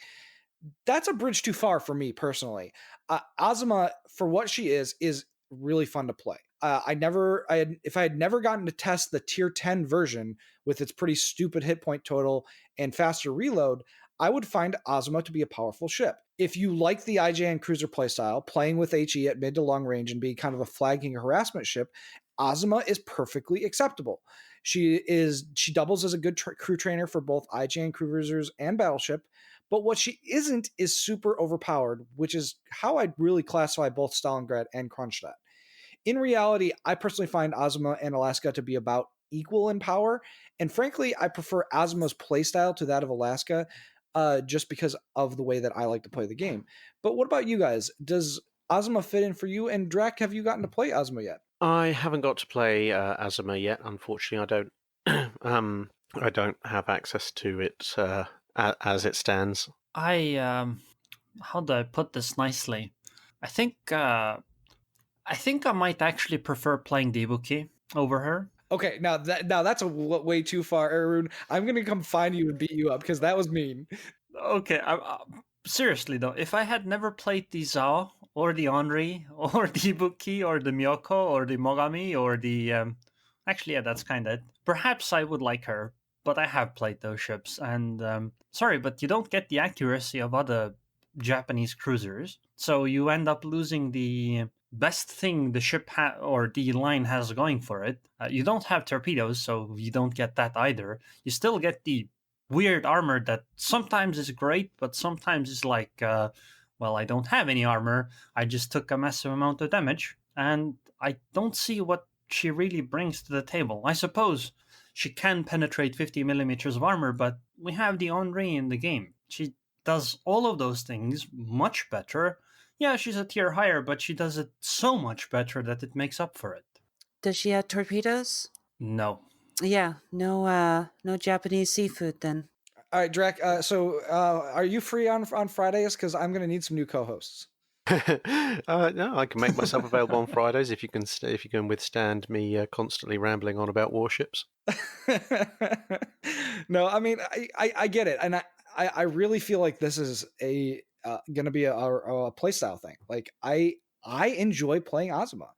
That's a bridge too far for me personally. Azuma, for what she is really fun to play. If I had never gotten to test the tier 10 version with its pretty stupid hit point total and faster reload, I would find Azuma to be a powerful ship. If you like the IJN cruiser playstyle, playing with HE at mid to long range and being kind of a flagging harassment ship, Azuma is perfectly acceptable. She doubles as a good crew trainer for both IJN cruisers and battleship, but what she isn't is super overpowered, which is how I'd really classify both Stalingrad and Kronstadt. In reality, I personally find Azuma and Alaska to be about equal in power, and frankly, I prefer Azuma's playstyle to that of Alaska, just because of the way that I like to play the game. But what about you guys? Does Azuma fit in for you? And Drac, have you gotten to play Azuma yet? I haven't got to play Azuma yet. Unfortunately, I don't. I don't have access to it as it stands. How do I put this nicely? I think I might actually prefer playing the Ibuki over her. Okay, now that's way too far, Arun. I'm gonna come find you and beat you up because that was mean. Okay, seriously though, if I had never played the Zao or the Henri or the Ibuki or the Miyoko or the Mogami or the actually, yeah, that's kind of it. Perhaps I would like her, but I have played those ships, and sorry, but you don't get the accuracy of other Japanese cruisers, so you end up losing the best thing the ship or the line has going for it. You don't have torpedoes, so you don't get that either. You still get the weird armor that sometimes is great, but sometimes is like, well, I don't have any armor. I just took a massive amount of damage, and I don't see what she really brings to the table. I suppose she can penetrate 50 millimeters of armor, but we have the Henri in the game. She does all of those things much better. Yeah, she's a tier higher, but she does it so much better that it makes up for it. Does she have torpedoes? No. Yeah, no Japanese seafood then. All right, Drac. So are you free on Fridays? Because I'm gonna need some new co-hosts. No, I can make myself available on Fridays if you can withstand me constantly rambling on about warships. No, I mean I get it, and I really feel like this is going to be a playstyle thing. Like I enjoy playing Azuma.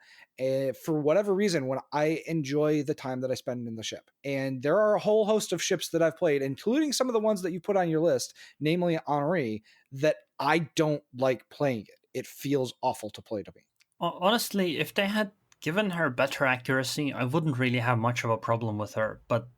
For whatever reason, when I enjoy the time that I spend in the ship. And there are a whole host of ships that I've played, including some of the ones that you put on your list, namely Henri, that I don't like playing it. It feels awful to play to me. Honestly, if they had given her better accuracy, I wouldn't really have much of a problem with her. But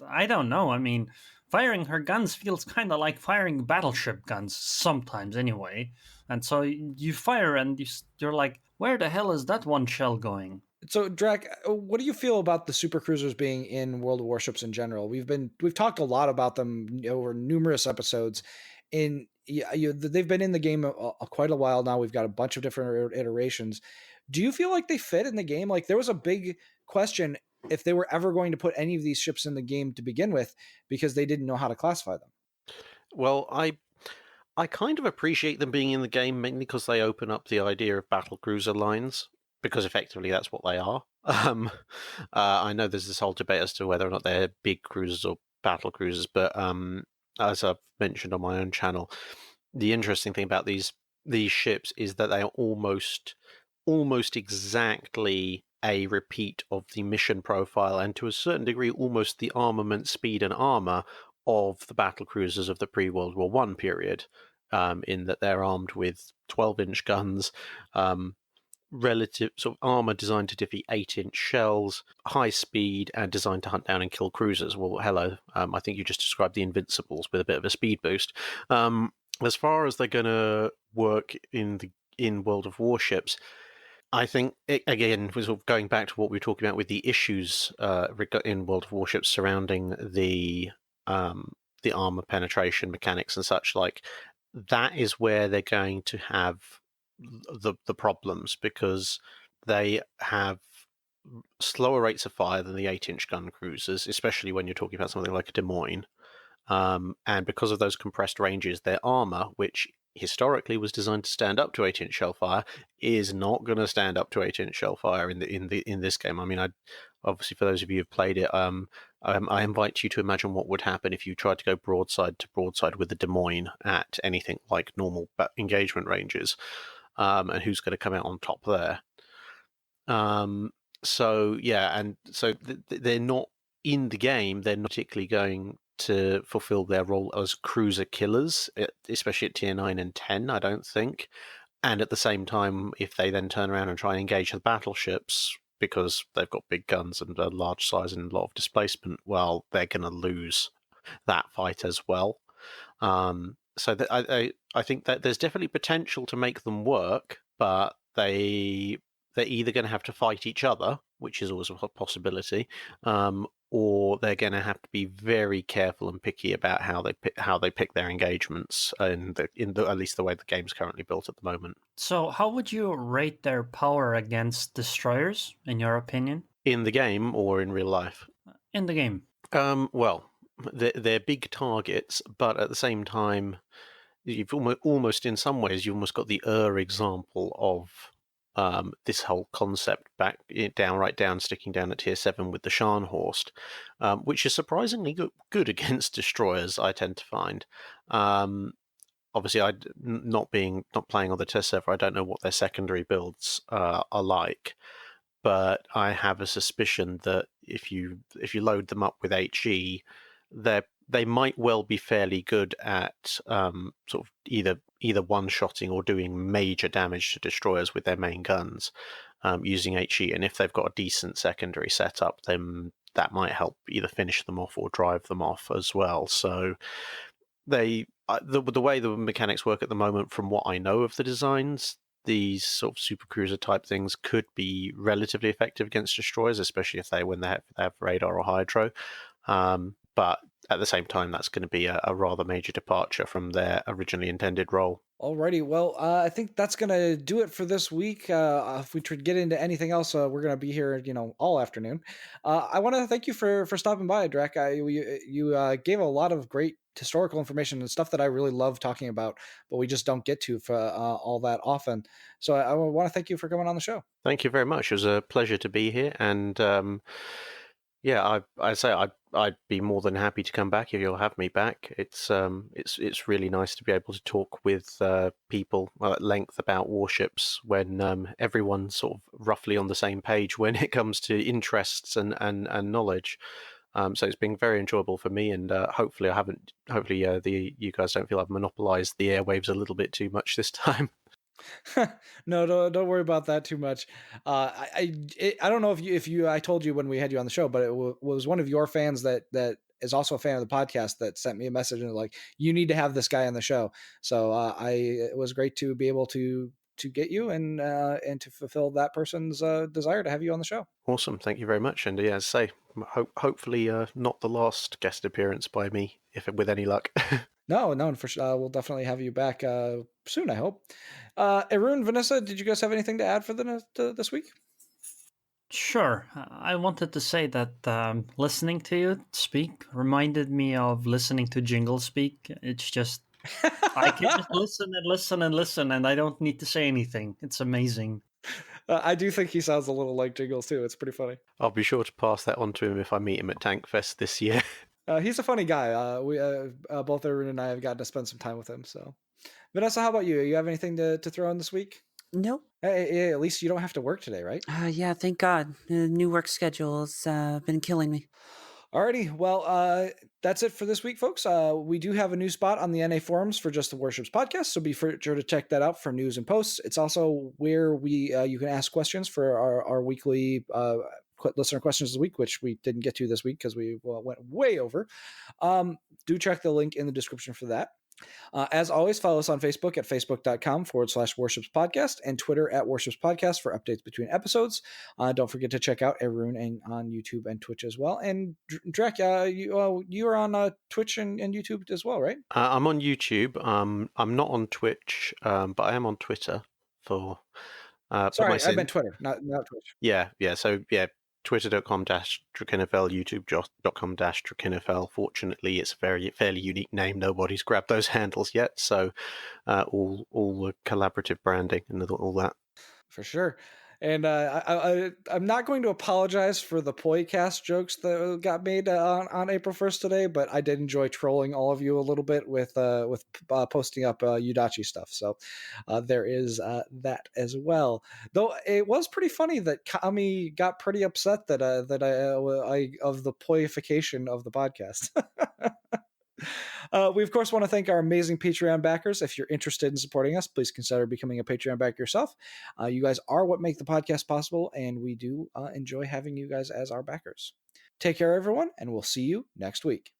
I don't know. I mean, firing her guns feels kind of like firing battleship guns sometimes, anyway. And so you fire, and you're like, where the hell is that one shell going? So, Drac, what do you feel about the supercruisers being in World of Warships in general? We've talked a lot about them over numerous episodes. They've been in the game quite a while now. We've got a bunch of different iterations. Do you feel like they fit in the game? Like, there was a big question if they were ever going to put any of these ships in the game to begin with, because they didn't know how to classify them. Well, I kind of appreciate them being in the game mainly because they open up the idea of battlecruiser lines, because effectively that's what they are. I know there's this whole debate as to whether or not they're big cruisers or battle cruisers, but as I've mentioned on my own channel, the interesting thing about these ships is that they are almost exactly a repeat of the mission profile, and to a certain degree almost the armament, speed, and armor of the battle cruisers of the pre-World War I period, in that they're armed with 12-inch guns, relative sort of armor designed to defeat 8-inch shells, high speed, and designed to hunt down and kill cruisers. Well, hello. I think you just described the Invincibles with a bit of a speed boost. As far as they're going to work in World of Warships, I think, again, we're sort of going back to what we were talking about with the issues in World of Warships surrounding the armor penetration mechanics and such like. That is where they're going to have the problems, because they have slower rates of fire than the 8-inch gun cruisers, especially when you're talking about something like a Des Moines. And because of those compressed ranges, their armor, which historically was designed to stand up to 8-inch shell fire, is not going to stand up to 8-inch shell fire in this game. I mean, obviously for those of you who've played it, I invite you to imagine what would happen if you tried to go broadside to broadside with the Des Moines at anything like normal engagement ranges, and who's going to come out on top there. So yeah, and so they're not in the game. They're not particularly going to fulfill their role as cruiser killers, especially at tier 9 and 10, I don't think. And at the same time, if they then turn around and try and engage the battleships, because they've got big guns and a large size and a lot of displacement, well, they're going to lose that fight as well. So I think that there's definitely potential to make them work, but they're either going to have to fight each other, which is always a possibility, or they're going to have to be very careful and picky about how they pick their engagements in at least the way the game's currently built at the moment. So how would you rate their power against destroyers, in your opinion? In the game or in real life? In the game. Well, they're big targets, but at the same time, you've almost in some ways you've almost got the example of this whole concept right down, sticking down at tier 7 with the Scharnhorst, which is surprisingly good against destroyers, I tend to find. Obviously, not playing on the test server, I don't know what their secondary builds are like, but I have a suspicion that if you load them up with HE, they might well be fairly good at sort of either one-shotting or doing major damage to destroyers with their main guns using HE. And if they've got a decent secondary setup, then that might help either finish them off or drive them off as well. So the way the mechanics work at the moment, from what I know of the designs, these sort of supercruiser type things could be relatively effective against destroyers, especially when they have radar or hydro. But at the same time, that's going to be a rather major departure from their originally intended role. Alrighty, well, I think that's going to do it for this week. If we get into anything else, we're going to be here, all afternoon. I want to thank you for stopping by, Drac. You gave a lot of great historical information and stuff that I really love talking about, but we just don't get to for all that often. So I want to thank you for coming on the show. Thank you very much. It was a pleasure to be here, and yeah, I'd be more than happy to come back if you'll have me back. It's really nice to be able to talk with people at length about warships when everyone's sort of roughly on the same page when it comes to interests and knowledge. So it's been very enjoyable for me, and hopefully you guys don't feel I've monopolized the airwaves a little bit too much this time. No, don't worry about that too much. I don't know if I told you when we had you on the show, but it was one of your fans that is also a fan of the podcast that sent me a message and like, you need to have this guy on the show. So it was great to be able to get you and to fulfill that person's desire to have you on the show. Awesome. Thank you very much. And yeah, as I say, hopefully not the last guest appearance by me, with any luck. No, for sure. We'll definitely have you back soon, I hope. Arun, Vanessa, did you guys have anything to add for this week? Sure. I wanted to say that listening to you speak reminded me of listening to Jingle speak. It's just, I can just listen and listen and listen, and I don't need to say anything. It's amazing. I do think he sounds a little like Jingles too. It's pretty funny. I'll be sure to pass that on to him if I meet him at Tankfest this year. He's a funny guy. We both Arun and I have gotten to spend some time with him. So, Vanessa, how about you? You have anything to throw in this week? Nope. Hey, at least you don't have to work today, right? Yeah, thank God. The new work schedule's been killing me. Alrighty, well, that's it for this week, folks. We do have a new spot on the NA forums for just the Warships podcast, so be sure to check that out for news and posts. It's also where you can ask questions for our weekly listener questions of the week, which we didn't get to this week because we went way over. Do check the link in the description for that. As always, follow us on Facebook at facebook.com/Warships Podcast and Twitter at Warships Podcast for updates between episodes. Don't forget to check out Arun on YouTube and Twitch as well. And Drac, you are on Twitch and YouTube as well, right? I'm on YouTube. I'm not on Twitch, but I am on Twitter for. Sorry, I meant Twitter, not Twitch. Yeah. So yeah. Twitter.com/Drachinifel, YouTube.com/Drachinifel. Fortunately, it's a fairly unique name. Nobody's grabbed those handles yet, so all the collaborative branding and all that. For sure. And I'm not going to apologize for the Poycast jokes that got made on April 1st today, but I did enjoy trolling all of you a little bit with posting up Udachi stuff. So there is that as well. Though it was pretty funny that Kami got pretty upset that I of the Poyification of the podcast. We, of course, want to thank our amazing Patreon backers. If you're interested in supporting us, please consider becoming a Patreon backer yourself. You guys are what make the podcast possible, and we do enjoy having you guys as our backers. Take care, everyone, and we'll see you next week.